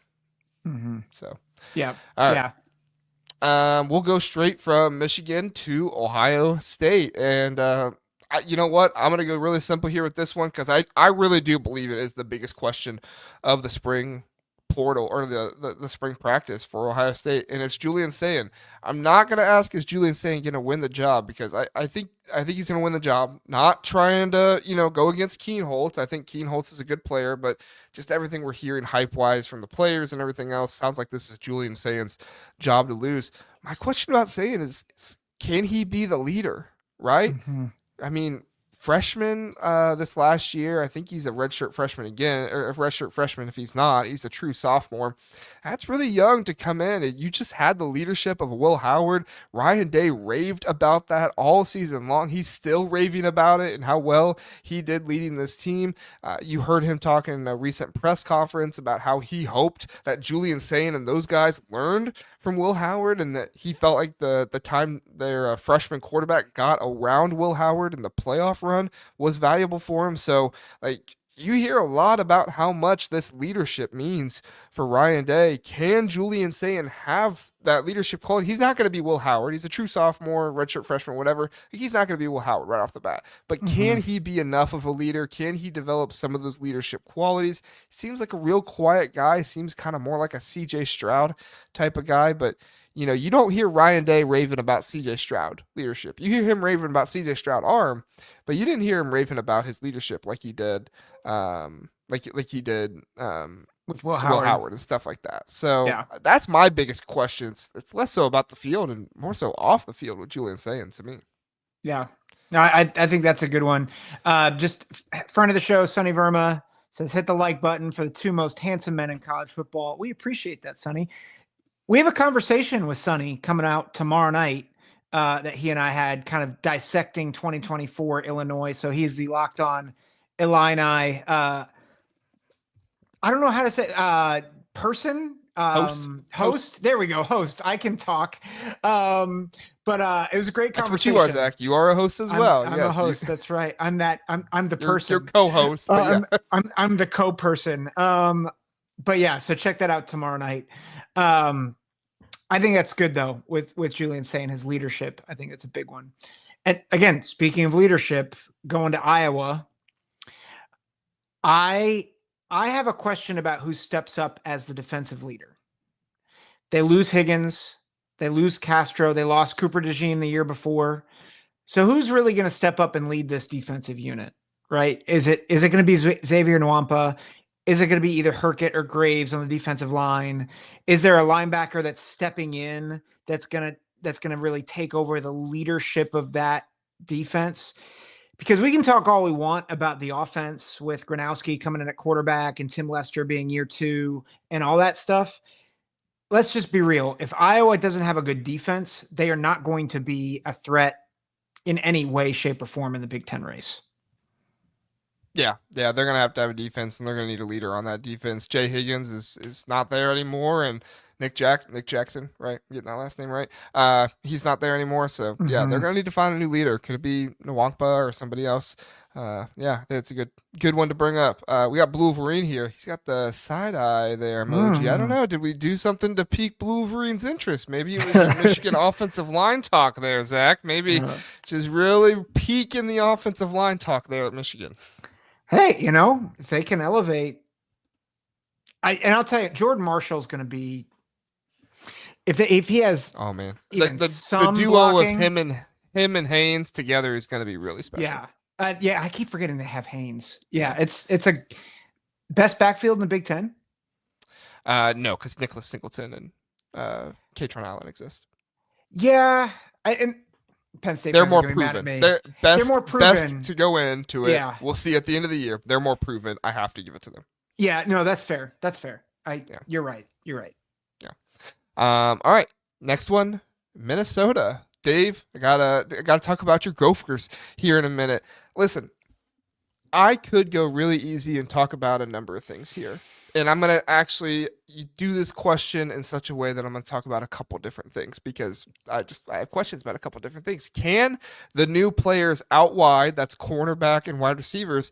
Mm-hmm. So yeah, all right. yeah. We'll go straight from Michigan to Ohio State. And you know what? I'm going to go really simple here with this one because I really do believe it is the biggest question of the spring portal or the spring practice for Ohio State. And it's Julian Sayin. I'm not going to ask, is Julian Sayin going to win the job? Because I think he's going to win the job. Not trying to, go against Keenholz. I think Keenholz is a good player, but just everything we're hearing hype-wise from the players and everything else sounds like this is Julian Sayin's job to lose. My question about Sayin is can he be the leader, right? Mm-hmm. I mean, freshman this last year, I think he's a redshirt freshman again, or a redshirt freshman if he's not. He's a true sophomore. That's really young to come in. You just had the leadership of Will Howard. Ryan Day raved about that all season long. He's still raving about it and how well he did leading this team. You heard him talking in a recent press conference about how he hoped that Julian Sayin and those guys learned from Will Howard and that he felt like the time their freshman quarterback got around Will Howard in the playoff run was valuable for him. So, you hear a lot about how much this leadership means for Ryan Day. Can Julian Sayin have that leadership quality? He's not going to be Will Howard. He's a true sophomore, redshirt freshman, whatever. He's not going to be Will Howard right off the bat. But can he be enough of a leader? Can he develop some of those leadership qualities? Seems like a real quiet guy. Seems kind of more like a CJ Stroud type of guy. But you don't hear Ryan Day raving about CJ Stroud leadership. You hear him raving about CJ Stroud arm, but you didn't hear him raving about his leadership like he did, like he did with Will Howard and stuff like that. So yeah. that's my biggest question. It's less so about the field and more so off the field with Julian Sayin to me. Yeah, no, I think that's a good one. Just front of the show, Sonny Verma says, hit the like button for the two most handsome men in college football. We appreciate that, Sonny. We have a conversation with Sonny coming out tomorrow night that he and I had kind of dissecting 2024 Illinois. So he's the Locked On Illini. I don't know how to say person. Host. There we go. Host. I can talk. But it was a great conversation. That's what you are, Zach. You are a host as well. I'm a host. That's right. I'm the person. You're co-host. But yeah. I'm the co-person. But yeah, so check that out tomorrow night. I think that's good though with Julian Sayin his leadership. I think that's a big one. And again, speaking of leadership, going to Iowa, I have a question about who steps up as the defensive leader. They lose Higgins, they lose Castro, they lost Cooper DeJean the year before. So who's really going to step up and lead this defensive unit, right? Is it going to be Xavier Nwampa? Is it going to be either Herkett or Graves on the defensive line? Is there a linebacker that's stepping in that's going to really take over the leadership of that defense? Because we can talk all we want about the offense with Gronowski coming in at quarterback and Tim Lester being year 2 and all that stuff. Let's just be real. If Iowa doesn't have a good defense, they are not going to be a threat in any way, shape, or form in the Big Ten race. Yeah, they're going to have a defense, and they're going to need a leader on that defense. Jay Higgins is not there anymore, and Nick Jackson, right? I'm getting that last name right. He's not there anymore, so yeah, they're going to need to find a new leader. Could it be Nwampa or somebody else? Yeah, that's a good one to bring up. We got Blue Wolverine here. He's got the side eye there emoji. I don't know. Did we do something to pique Blue Wolverine's interest? Maybe it was a Michigan offensive line talk there, Zach. Maybe just really peaking the offensive line talk there at Michigan. Hey, if they can elevate, I'll tell you, Jordan Marshall's going to be, if he has, oh man, the duo blocking, of him and Haynes together is going to be really special. Yeah, yeah, I keep forgetting to have Haynes. Yeah, it's a best backfield in the Big Ten. No, because Nicholas Singleton and Katron Allen exist. Yeah, and Penn State. They're more proven. They're more proven. Best to go into it. Yeah. We'll see at the end of the year. They're more proven. I have to give it to them. Yeah, no, that's fair. You're right. Yeah. All right. Next one, Minnesota. Dave, I gotta talk about your Gophers here in a minute. Listen, I could go really easy and talk about a number of things here. And I'm going to actually do this question in such a way that I'm going to talk about a couple different things because I have questions about a couple different things. Can the new players out wide, that's cornerback and wide receivers,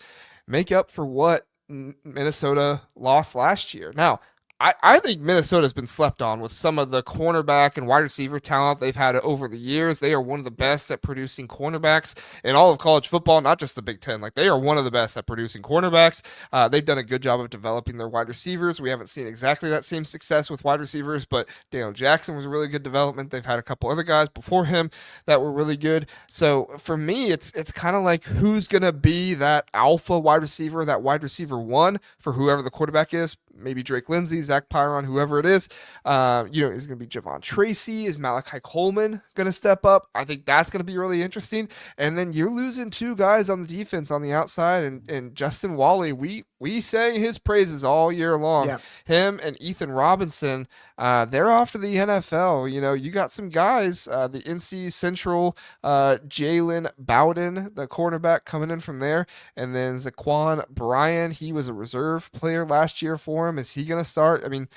make up for what Minnesota lost last year? Now, I think Minnesota's been slept on with some of the cornerback and wide receiver talent they've had over the years. They are one of the best at producing cornerbacks in all of college football, not just the Big Ten. Like, they are one of the best at producing cornerbacks. They've done a good job of developing their wide receivers. We haven't seen exactly that same success with wide receivers, but Daniel Jackson was a really good development. They've had a couple other guys before him that were really good. So for me, it's kind of like who's going to be that alpha wide receiver, that wide receiver one for whoever the quarterback is. Maybe Drake Lindsey, Zach Pyron, whoever it is. Is it going to be Javon Tracy? Is Malachi Coleman going to step up? I think that's going to be really interesting. And then you're losing two guys on the defense on the outside, and Justin Wally. We sang his praises all year long. Yeah. Him and Ethan Robinson, they're off to the NFL. You got some guys, the NC Central, Jalen Bowden, the cornerback coming in from there, and then Zaquan Bryan. He was a reserve player last year for him. Is he going to start? I mean,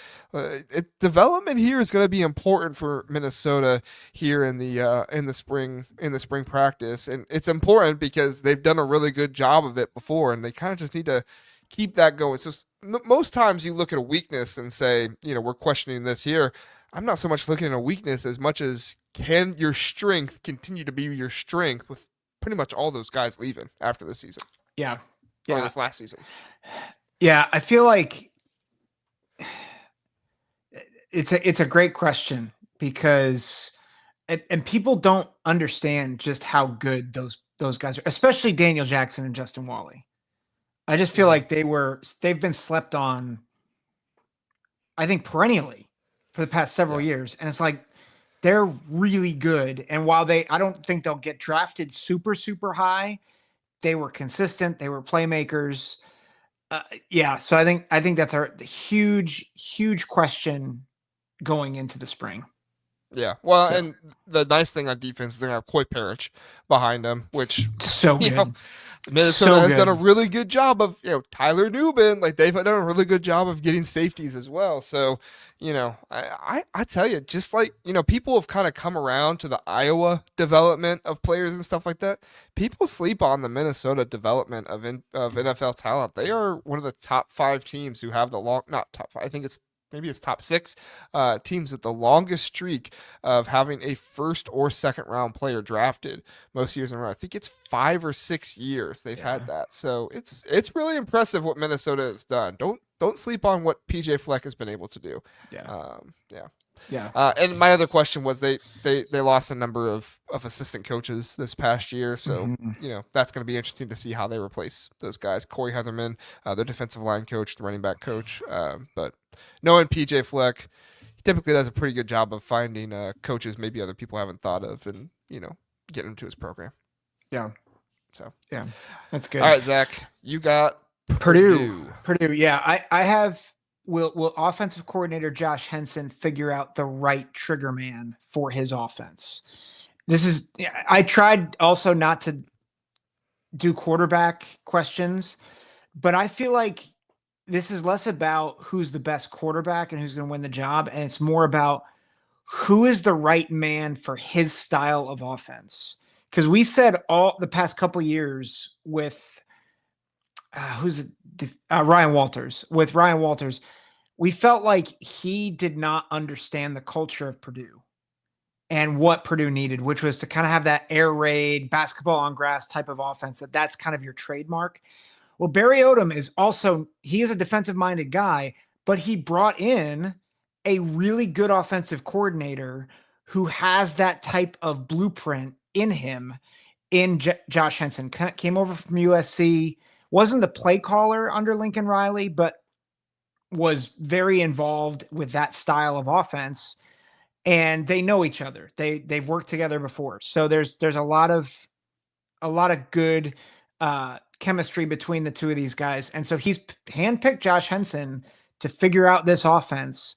development here is going to be important for Minnesota here in the spring practice, and it's important because they've done a really good job of it before, and they kind of just need to keep that going. So most times you look at a weakness and say, we're questioning this here. I'm not so much looking at a weakness as much as can your strength continue to be your strength with pretty much all those guys leaving after this season. Yeah. Or this last season. Yeah. I feel like it's a great question because, and people don't understand just how good those guys are, especially Daniel Jackson and Justin Wally. I just feel like they've been slept on, I think, perennially for the past several years. And it's like, they're really good. And while I don't think they'll get drafted super, super high, they were consistent. They were playmakers. So I think that's a huge, huge question going into the spring. Yeah. Well, and the nice thing on defense is they have Coy Parrish behind them, which so good. Minnesota has done a really good job of, Tyler Newbin, like they've done a really good job of getting safeties as well. So, I tell you, just like, people have kind of come around to the Iowa development of players and stuff like that. People sleep on the Minnesota development of NFL talent. They are one of the top 5 teams who have not top 5. I think maybe it's top 6 teams with the longest streak of having a first or second round player drafted most years in a row. I think it's 5 or 6 years they've had that. So it's really impressive what Minnesota has done. Don't sleep on what PJ Fleck has been able to do. And my other question was they lost a number of assistant coaches this past year, so that's going to be interesting to see how they replace those guys. Corey Heatherman, their defensive line coach, the running back coach, but knowing PJ Fleck, he typically does a pretty good job of finding coaches maybe other people haven't thought of, and getting them to his program. Yeah. So that's good. All right, Zach, you got Purdue. Yeah, I have. Will offensive coordinator Josh Henson figure out the right trigger man for his offense? I tried also not to do quarterback questions, but I feel like this is less about who's the best quarterback and who's going to win the job, and it's more about who is the right man for his style of offense. Because we said all the past couple years with Ryan Walters. With Ryan Walters, we felt like he did not understand the culture of Purdue and what Purdue needed, which was to kind of have that air raid, basketball on grass type of offense. That's kind of your trademark. Well, Barry Odom he is a defensive-minded guy, but he brought in a really good offensive coordinator who has that type of blueprint in him, in Josh Henson. Came over from USC, wasn't the play caller under Lincoln Riley, but was very involved with that style of offense, and they know each other. They've worked together before. So there's a lot of good chemistry between the two of these guys. And so he's handpicked Josh Henson to figure out this offense.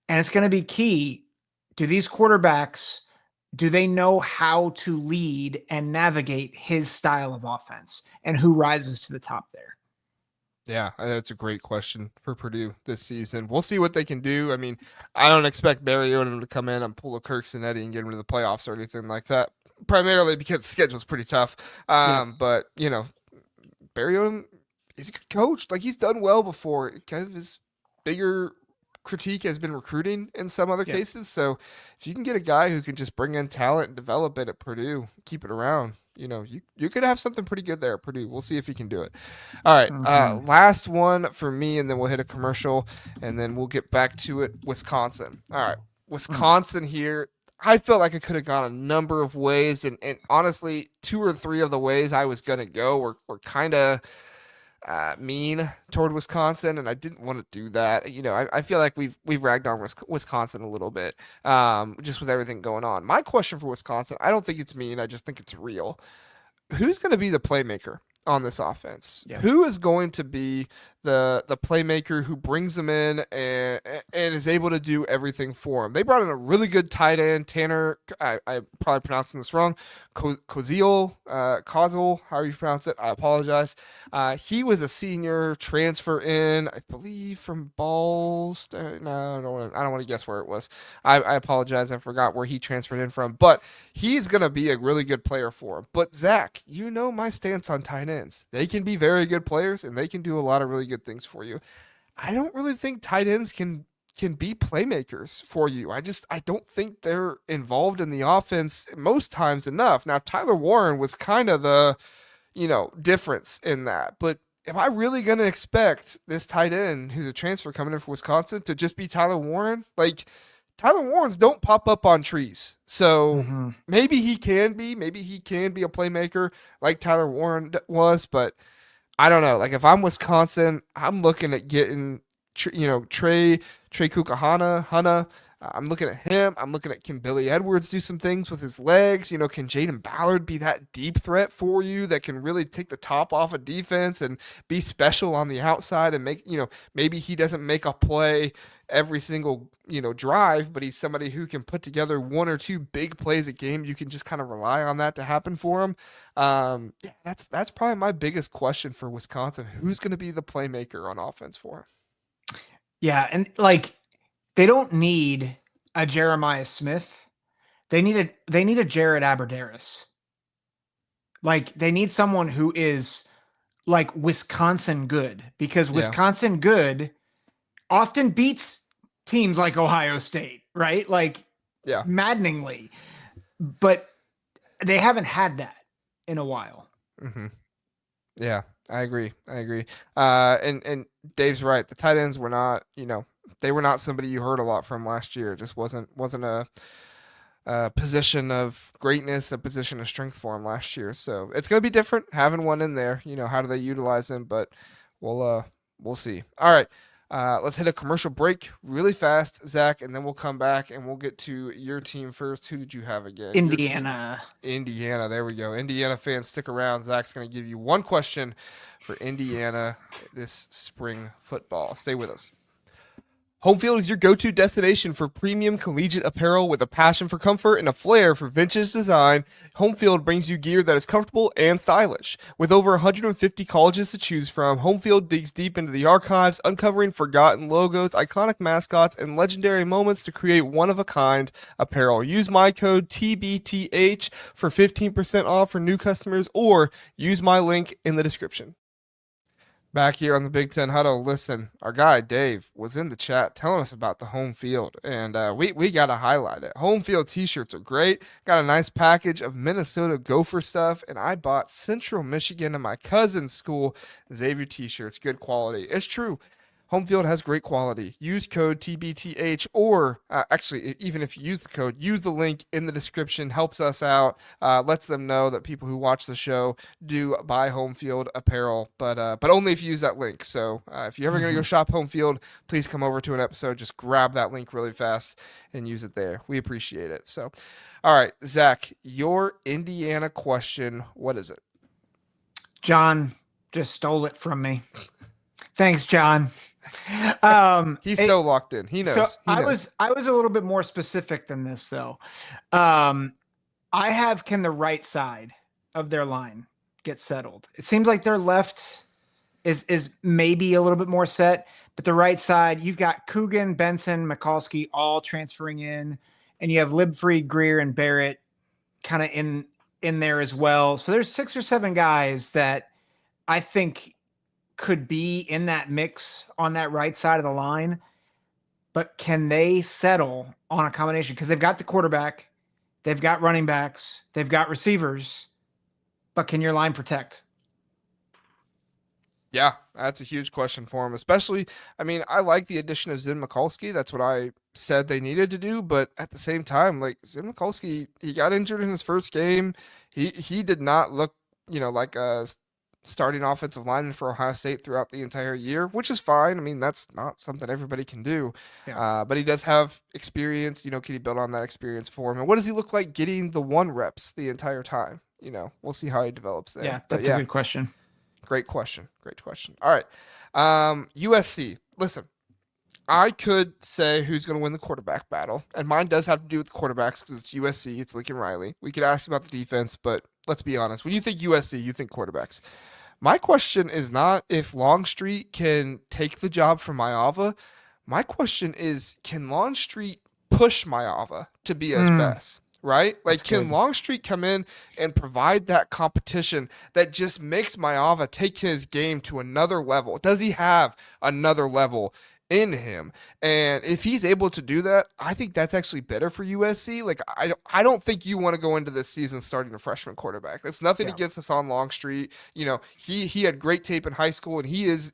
And it's going to be key. Do these quarterbacks do they know how to lead and navigate his style of offense, and who rises to the top there? Yeah, that's a great question for Purdue this season. We'll see what they can do. I mean, I don't expect Barry Odom to come in and pull a Kirk Cinetti and get him to the playoffs or anything like that, primarily because the schedule's pretty tough. But, Barry Odom, he's a good coach. Like, he's done well before. Kind of his bigger critique has been recruiting in some other cases. So if you can get a guy who can just bring in talent and develop it at Purdue, keep it around, you could have something pretty good there at Purdue. We'll see if he can do it. All right. Last one for me, and then we'll hit a commercial, and then we'll get back to it. Wisconsin. All right. Wisconsin here. I felt like I could have gone a number of ways, and honestly, 2 or 3 of the ways I was going to go were kind of mean toward Wisconsin, and I didn't want to do that. I feel like we've ragged on Wisconsin a little bit, just with everything going on. My question for Wisconsin, I don't think it's mean. I just think it's real. Who's going to be the playmaker on this offense? Yeah. Who is going to be the playmaker who brings them in and is able to do everything for them? They brought in a really good tight end, Tanner. I'm probably pronouncing this wrong. Koziel, how you pronounce it? I apologize. He was a senior transfer in, I believe, from Balls. No, I don't want to guess where it was. I apologize. I forgot where he transferred in from, but he's going to be a really good player for him. But Zach, my stance on tight ends. They can be very good players, and they can do a lot of really good things for you. I don't really think tight ends can be playmakers for you. I don't think they're involved in the offense most times enough. Now, Tyler Warren was kind of the, difference in that. But am I really going to expect this tight end who's a transfer coming in for Wisconsin to just be Tyler Warren? Like, Tyler Warrens don't pop up on trees. So maybe he can be a playmaker like Tyler Warren was, but I don't know. Like, if I'm Wisconsin, I'm looking at getting, Trey Kukahana. I'm looking at him. I'm looking at, can Billy Edwards do some things with his legs? Can Jaden Ballard be that deep threat for you that can really take the top off of defense and be special on the outside and make, maybe he doesn't make a play every single, drive, but he's somebody who can put together 1 or 2 big plays a game. You can just kind of rely on that to happen for him. That's probably my biggest question for Wisconsin. Who's going to be the playmaker on offense for him? Yeah. And they don't need a Jeremiah Smith. They need a Jared Abbrederis. They need someone who is Wisconsin good, because Wisconsin good often beats teams like Ohio State, right? Maddeningly. But they haven't had that in a while. Mm-hmm. Yeah, I agree. And Dave's right. The tight ends were not, they were not somebody you heard a lot from last year. It just wasn't a position of greatness, a position of strength for him last year. So it's going to be different having one in there. How do they utilize him? But we'll see. All right. Let's hit a commercial break really fast, Zach, and then we'll come back and we'll get to your team first. Who did you have again? Indiana. Indiana. There we go. Indiana fans, stick around. Zach's going to give you one question for Indiana this spring football. Stay with us. Homefield is your go-to destination for premium collegiate apparel with a passion for comfort and a flair for vintage design. Homefield brings you gear that is comfortable and stylish. With over 150 colleges to choose from, Homefield digs deep into the archives, uncovering forgotten logos, iconic mascots, and legendary moments to create one-of-a-kind apparel. Use my code TBTH for 15% off for new customers, or use my link in the description. Back here on the Big Ten Huddle, listen, our guy Dave was in the chat telling us about the home field, and we got to highlight it. Home field t-shirts are great. Got a nice package of Minnesota Gopher stuff, and I bought Central Michigan and my cousin's school Xavier t-shirts. Good quality. It's true. Home field has great quality. Use code TBTH, or actually, even if you use the code, use the link in the description. Helps us out. Lets them know that people who watch the show do buy home field apparel, but only if you use that link. So if you're ever going to go shop home field, please come over to an episode. Just grab that link really fast and use it there. We appreciate it. So, all right, Zach, your Indiana question, what is it? John just stole it from me. Thanks, John. He's so locked in. He knows. So I was a little bit more specific than this, though. I have, can the right side of their line get settled? It seems like their left is maybe a little bit more set, but the right side, you've got Coogan, Benson, Mikulski all transferring in, and you have Libfried, Greer, and Barrett kind of in there as well. So there's 6 or 7 guys that I think could be in that mix on that right side of the line. But can they settle on a combination? Because they've got the quarterback, they've got running backs, they've got receivers, but can your line protect? Yeah, that's a huge question for him, especially. I mean, I like the addition of Zin Mikulski. That's what I said they needed to do. But at the same time, like Zin Mikulski, he got injured in his first game. He did not look, like a starting offensive lineman for Ohio State throughout the entire year, which is fine. I mean, that's not something everybody can do. Yeah. But he does have experience. Can he build on that experience for him? And what does he look like getting the 1 reps the entire time? We'll see how he develops there. Yeah, But that's a good question. Great question. Great question. All right. USC. Listen, I could say who's going to win the quarterback battle, and mine does have to do with the quarterbacks because it's USC. It's Lincoln Riley. We could ask about the defense, but let's be honest. When you think USC, you think quarterbacks. My question is not if Longstreet can take the job from Maava. My question is, can Longstreet push Maava to be his best? Right? Like, can Longstreet come in and provide that competition that just makes Maava take his game to another level? Does he have another level in him? And if he's able to do that, I think that's actually better for USC. Like, I don't think you want to go into this season starting a freshman quarterback. That's nothing against us on Longstreet. He had great tape in high school, and he is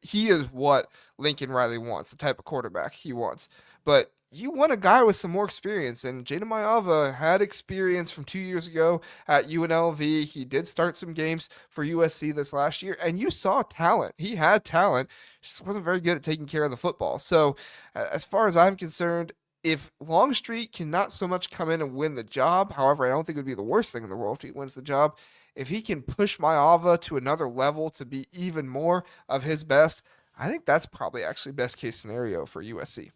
what Lincoln Riley wants, the type of quarterback he wants. But you want a guy with some more experience, and Jaden Maava had experience from 2 years ago at UNLV. He did start some games for USC this last year, and you saw talent. He had talent, just wasn't very good at taking care of the football. So, as far as I'm concerned, if Longstreet can not so much come in and win the job, however, I don't think it would be the worst thing in the world if he wins the job. If he can push Maava to another level to be even more of his best, I think that's probably actually best case scenario for USC.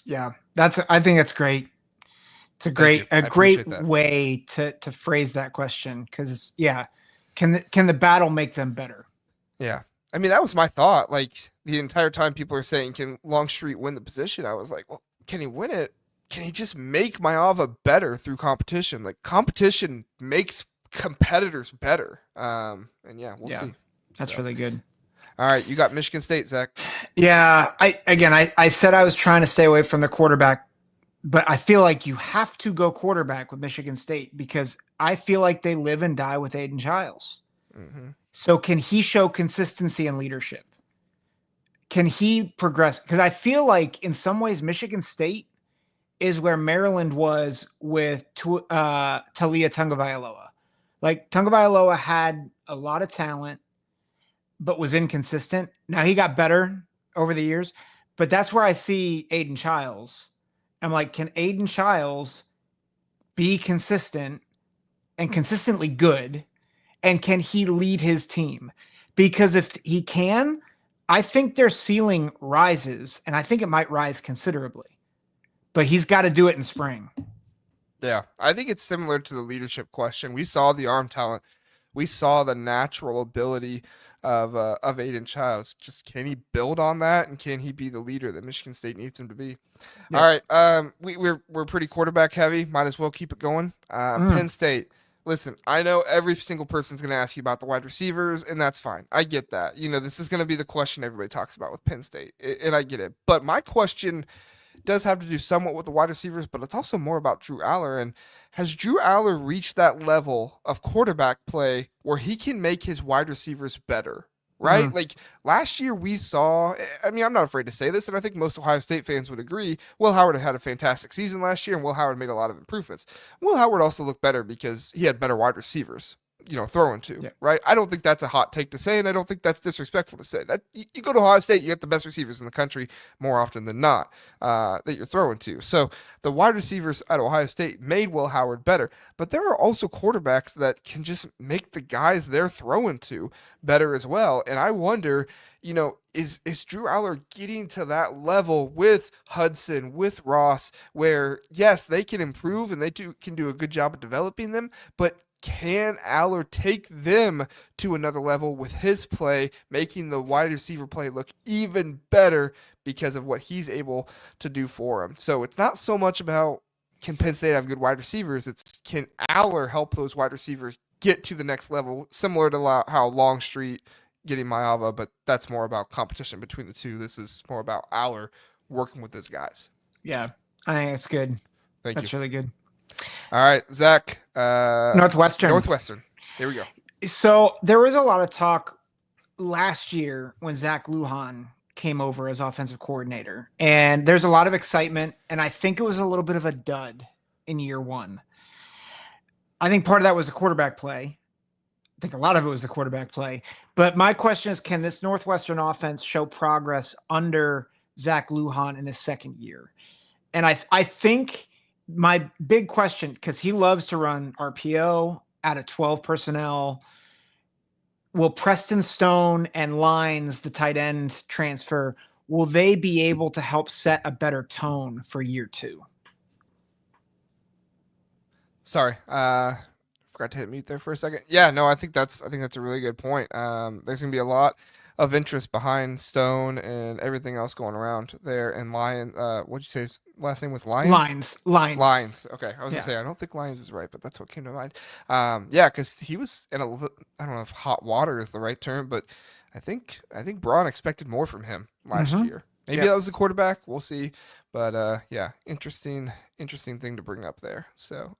Yeah, I think that's great. It's a great way to phrase that question, because can the battle make them better? Yeah, I mean, that was my thought. Like, the entire time people are saying, can Longstreet win the position? I was like, well, can he win it? Can he just make Maava better through competition? Like, competition makes competitors better. And we'll see. That's really good. All right, you got Michigan State, Zach. Yeah, I said I was trying to stay away from the quarterback, but I feel like you have to go quarterback with Michigan State because I feel like they live and die with Aiden Childs. Mm-hmm. So can he show consistency and leadership? Can he progress? Because I feel like in some ways Michigan State is where Maryland was with Talia Tungavailoa. Like, Tungavailoa had a lot of talent, but was inconsistent. Now, he got better over the years, but that's where I see Aiden Childs. I'm like, can Aiden Childs be consistent and consistently good? And can he lead his team? Because if he can, I think their ceiling rises, and I think it might rise considerably. But he's got to do it in spring. Yeah, I think it's similar to the leadership question. We saw the arm talent. We saw the natural ability of Aiden Childs. Just, can he build on that, and can he be the leader that Michigan State needs him to be? Yeah. All right, we're pretty quarterback heavy. Might as well keep it going. Penn State. Listen, I know every single person's going to ask you about the wide receivers, and that's fine. I get that. This is going to be the question everybody talks about with Penn State, and I get it. But my question does have to do somewhat with the wide receivers, but it's also more about Drew Aller. And has Drew Aller reached that level of quarterback play where he can make his wide receivers better? Right? Like, last year we saw, I mean, I'm not afraid to say this, and I think most Ohio State fans would agree, Will Howard had a fantastic season last year, and Will Howard made a lot of improvements. Will Howard also looked better because he had better wide receivers. throwing to, Yeah. right? I don't think that's a hot take to say, and I don't think that's disrespectful to say. That you go to Ohio State, you get the best receivers in the country more often than not that you're throwing to. So the wide receivers at Ohio State made Will Howard better, but there are also quarterbacks that can just make the guys they're throwing to better as well. And I wonder, is Drew Aller getting to that level with Hudson, with Ross, where yes, they can improve and can do a good job of developing them, but can Aller take them to another level with his play, making the wide receiver play look even better because of what he's able to do for him? So it's not so much about can Penn State have good wide receivers, it's can Aller help those wide receivers get to the next level, similar to how Longstreet getting Maava, but that's more about competition between the two. This is more about Aller working with his guys. Yeah, I think it's good. That's really good. All right, Zach. Northwestern. Here we go. So there was a lot of talk last year when Zach Lujan came over as offensive coordinator, and there's a lot of excitement, and I think it was a little bit of a dud in year one. I think part of that was the quarterback play. I think a lot of it was the quarterback play. But my question is, can this Northwestern offense show progress under Zach Lujan in his second year? And I think my big question, because he loves to run RPO out of 12 personnel, will Preston Stone and Lines, the tight end transfer, will they be able to help set a better tone for year two? Sorry, forgot to hit mute there for a second. Yeah, no, I think that's a really good point. There's gonna be a lot of interest behind Stone and everything else going around there. And Lion, what'd you say his last name was? Lions? Lions. Okay, I was gonna say I don't think Lions is right, but that's what came to mind. Yeah, because he was in I don't know if hot water is the right term, but I think Braun expected more from him last year. Maybe that was the quarterback. We'll see. But yeah, interesting thing to bring up there. So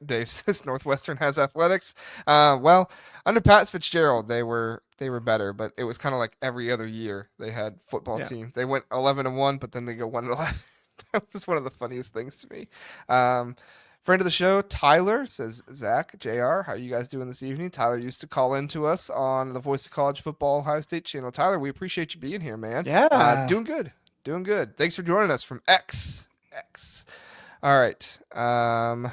Dave says Northwestern has athletics. Well, under Pat Fitzgerald, they were better, but it was kind of like every other year they had football team. They went 11-1, but then they go 1-11. That was one of the funniest things to me. Friend of the show, Tyler, says, Zach, JR, how are you guys doing this evening? Tyler used to call in to us on the Voice of College Football Ohio State channel. Tyler, we appreciate you being here, man. Yeah. Doing good. Thanks for joining us from X. All right. Oh,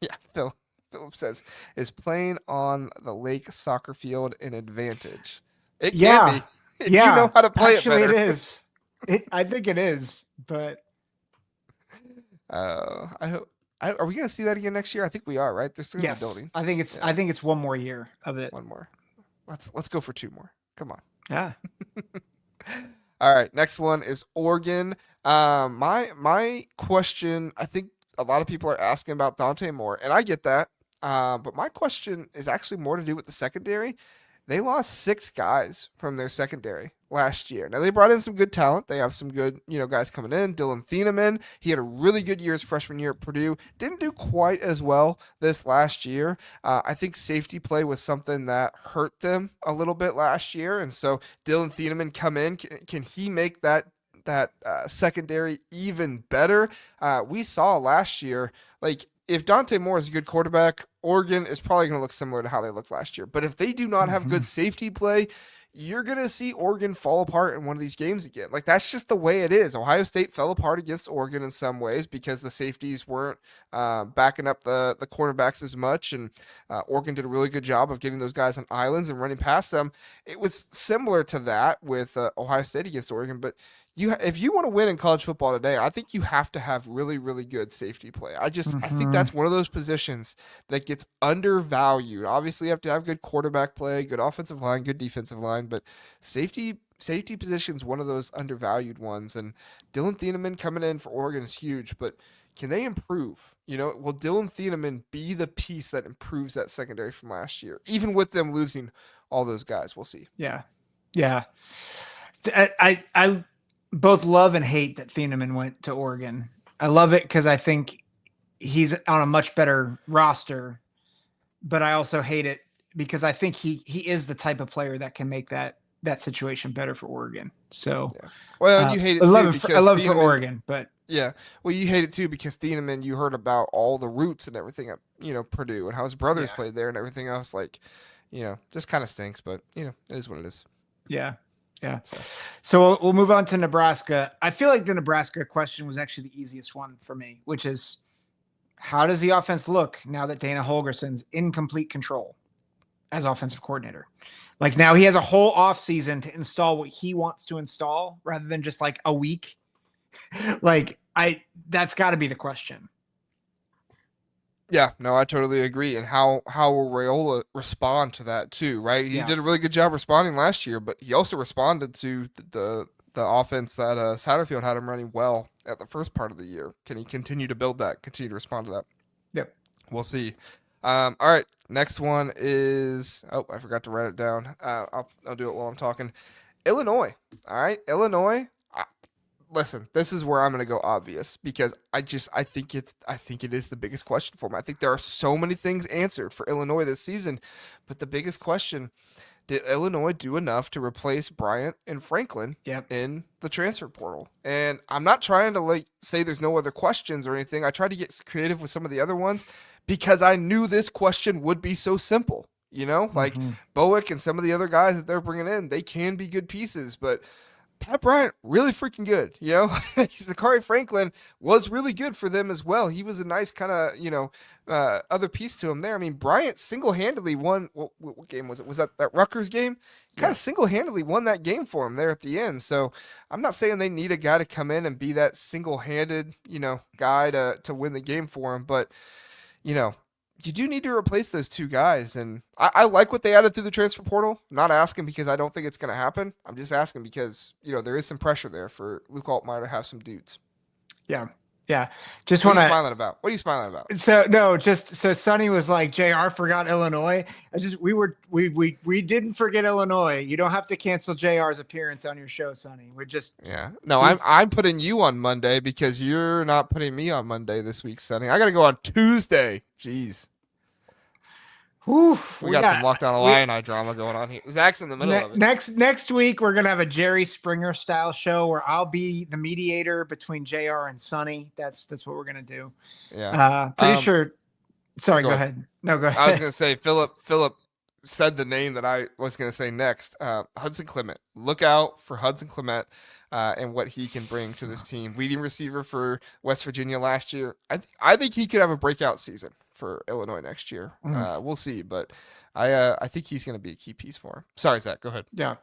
yeah, Philip says, is playing on the lake soccer field an advantage? It can be. If you know how to play Actually, it better. it is. I think it is, but... I hope. Are we gonna see that again next year? I think we are, right? They're still in the building. I think it's one more year of it. One more. Let's go for two more. Come on. Yeah. All right. Next one is Oregon. My question. I think a lot of people are asking about Dante Moore, and I get that. But my question is actually more to do with the secondary. They lost 6 guys from their secondary last year. Now, they brought in some good talent. They have some good, guys coming in. Dylan Thieneman, he had a really good year his freshman year at Purdue. Didn't do quite as well this last year. I think safety play was something that hurt them a little bit last year. And so Dylan Thieneman come in. Can he make that secondary even better? We saw last year, if Dante Moore is a good quarterback, Oregon is probably going to look similar to how they looked last year. But if they do not have good safety play, you're going to see Oregon fall apart in one of these games again. That's just the way it is. Ohio State fell apart against Oregon in some ways because the safeties weren't backing up the quarterbacks as much. And Oregon did a really good job of getting those guys on islands and running past them. It was similar to that with Ohio State against Oregon. But if you want to win in college football today, I think you have to have really, really good safety play. I think that's one of those positions that gets undervalued. Obviously, you have to have good quarterback play, good offensive line, good defensive line, but safety position is one of those undervalued ones. And Dylan Thieneman coming in for Oregon is huge, but can they improve? Will Dylan Thieneman be the piece that improves that secondary from last year, even with them losing all those guys? We'll see. Yeah. I both love and hate that Thieneman went to Oregon. I love it because I think he's on a much better roster, but I also hate it because I think he is the type of player that can make that situation better for Oregon. So, well, you hate it too I love it for Oregon, but yeah, well, you hate it too because Thieneman, you heard about all the roots and everything Purdue and how his brothers Yeah. played there and everything else. Like, just kind of stinks, but it is what it is. Yeah. Yeah. So we'll move on to Nebraska. I feel like the Nebraska question was actually the easiest one for me, which is how does the offense look now that Dana Holgerson's in complete control as offensive coordinator? Like now he has a whole offseason to install what he wants to install rather than just like a week. That's got to be the question. Yeah, no, I totally agree. And how will Raiola respond to that too, right? He did a really good job responding last year, but he also responded to the offense that Satterfield had him running well at the first part of the year. Can he continue to build that? Continue to respond to that? Yep. We'll see. All right, next one is I forgot to write it down. I'll do it while I'm talking. Illinois. All right, Illinois. Listen, this is where I'm going to go obvious because I think it is the biggest question for me. I think there are so many things answered for Illinois this season, but the biggest question, did Illinois do enough to replace Bryant and Franklin in the transfer portal? And I'm not trying to say there's no other questions or anything. I tried to get creative with some of the other ones because I knew this question would be so simple. Bowick and some of the other guys that they're bringing in, they can be good pieces, but Pat Bryant, really freaking good. Zachary Franklin was really good for them as well. He was a nice kind of, other piece to him there. I mean, Bryant single-handedly won, what game was it? Was that Rutgers game? Kind of single-handedly won that game for him there at the end. So I'm not saying they need a guy to come in and be that single-handed, guy to win the game for him. But, you do need to replace those two guys. And I like what they added through the transfer portal. I'm not asking because I don't think it's going to happen. I'm just asking because, there is some pressure there for Luke Altmaier to have some dudes. Yeah. Yeah. Just What are you smiling about? What are you smiling about? So Sonny was like, JR forgot Illinois. We didn't forget Illinois. You don't have to cancel JR's appearance on your show, Sonny. No, I'm putting you on Monday because you're not putting me on Monday this week, Sonny. I got to go on Tuesday. Jeez. We got some Lockdown Illini drama going on here. Zach's in the middle of it. Next week, we're going to have a Jerry Springer style show where I'll be the mediator between JR and Sonny. That's what we're going to do. Yeah. Pretty sure. Sorry, go ahead. No, go ahead. I was going to say, Philip said the name that I was going to say next. Hudson Clement. Look out for Hudson Clement and what he can bring to this team. Leading receiver for West Virginia last year. I think he could have a breakout season for Illinois next year. We'll see, but I think he's going to be a key piece for him. Sorry, Zach, go ahead. Yeah.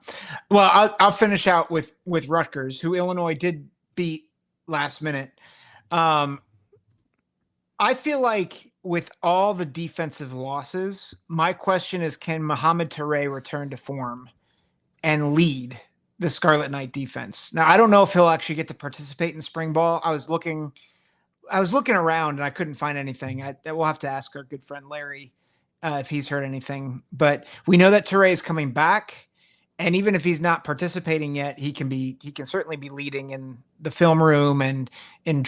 Well, I'll finish out with Rutgers, who Illinois did beat last minute. I feel like with all the defensive losses, my question is, can Mohamed Toure return to form and lead the Scarlet Knight defense? Now, I don't know if he'll actually get to participate in spring ball. I was looking around and I couldn't find anything. We'll have to ask our good friend Larry if he's heard anything. Like we know that Toure is coming back, and even if he's not participating yet, he can certainly be leading in the film room and in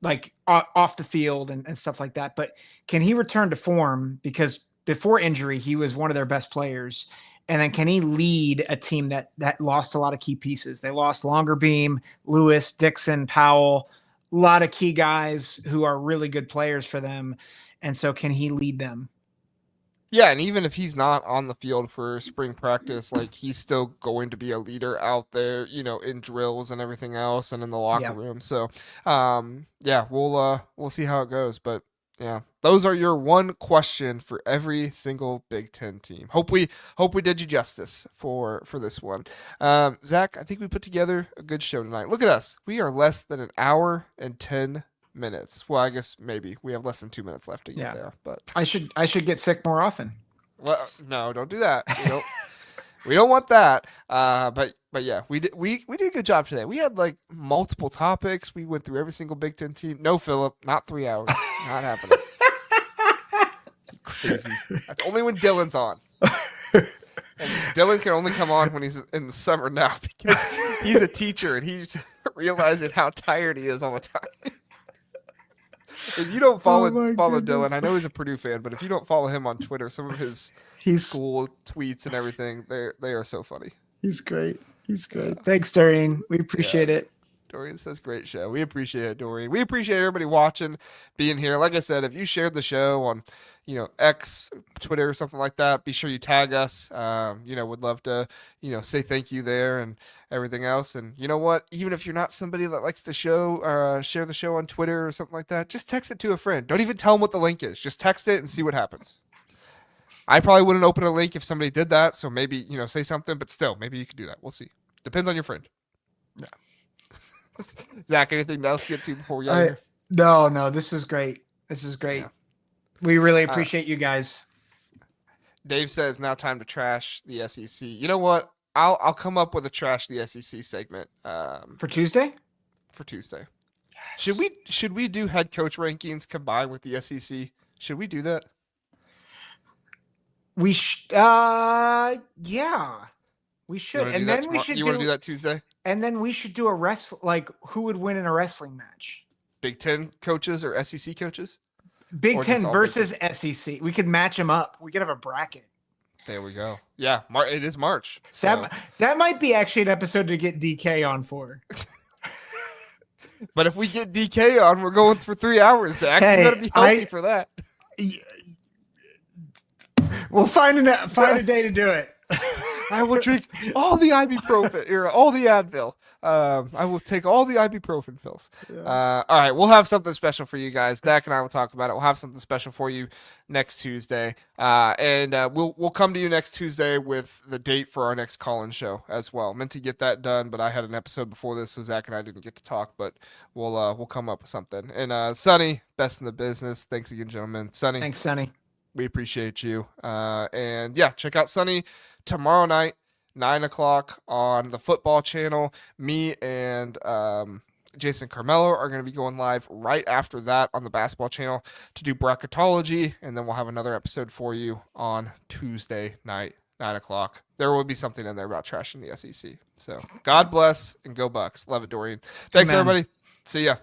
like off the field and stuff like that. But can he return to form? Because before injury, he was one of their best players. And then can he lead a team that lost a lot of key pieces? They lost Longerbeam, Lewis, Dixon, Powell, a lot of key guys who are really good players for them. And so can he lead them? Yeah, and even if he's not on the field for spring practice, like he's still going to be a leader out there, in drills and everything else and in the locker room. So, yeah, we'll see how it goes. But yeah, those are your one question for every single Big Ten team. Hope we did you justice for this one. Zach, I think we put together a good show tonight. Look at us. We are less than an hour and 10 minutes. Well, I guess maybe we have less than 2 minutes left to get there, but I should get sick more often. Well, no, don't do that. We don't want that. But yeah, we did a good job today. We had like multiple topics. We went through every single Big Ten team. No, Philip, not 3 hours. Not happening. Crazy. That's only when Dylan's on. And Dylan can only come on when he's in the summer now because he's a teacher and he's realizing how tired he is all the time. If you don't follow Dylan, I know he's a Purdue fan, but if you don't follow him on Twitter, some of his school tweets and everything, they are so funny. He's great. He's great. Thanks, Doreen. We appreciate it. Dorian says, great show. We appreciate it, Dorian. We appreciate everybody watching, being here. Like I said, if you shared the show on, X, Twitter, or something like that, be sure you tag us. Would love to, say thank you there and everything else. And you know what? Even if you're not somebody that likes to share the show on Twitter or something like that, just text it to a friend. Don't even tell them what the link is. Just text it and see what happens. I probably wouldn't open a link if somebody did that. So maybe, say something, but still, maybe you could do that. We'll see. Depends on your friend. Yeah. Zach, anything else to get to before we get here? No, this is great. This is great. Yeah. We really appreciate you guys. Dave says now time to trash the SEC. You know what? I'll come up with a trash the SEC segment for Tuesday. Yes. Should we do head coach rankings combined with the SEC? Should we do that? We yeah. We should. And then we should. You want to do that Tuesday? And then we should do who would win in a wrestling match? Big Ten coaches or SEC coaches? Big Ten versus SEC. We could match them up. We could have a bracket. There we go. Yeah, it is March. So. That might be actually an episode to get DK on for. But if we get DK on, we're going for 3 hours, Zach. Hey, you got to be healthy for that. We'll find a day to do it. I will drink all the ibuprofen or all the Advil. I will take all the ibuprofen pills. Yeah. All right, we'll have something special for you guys. Dak and I will talk about it. We'll have something special for you next Tuesday, and we'll come to you next Tuesday with the date for our next call-in show as well. Meant to get that done, but I had an episode before this, so Zach and I didn't get to talk. But we'll come up with something. And Sonny, best in the business. Thanks again, gentlemen. Sonny, thanks, Sonny. We appreciate you. And yeah, check out Sonny tomorrow night, 9:00 on the football channel. Me and Jason Carmelo are going to be going live right after that on the basketball channel to do bracketology. And then we'll have another episode for you on Tuesday night, 9:00. There will be something in there about trashing the SEC. So God bless and go Bucks. Love it, Dorian. Thanks, everybody. See ya.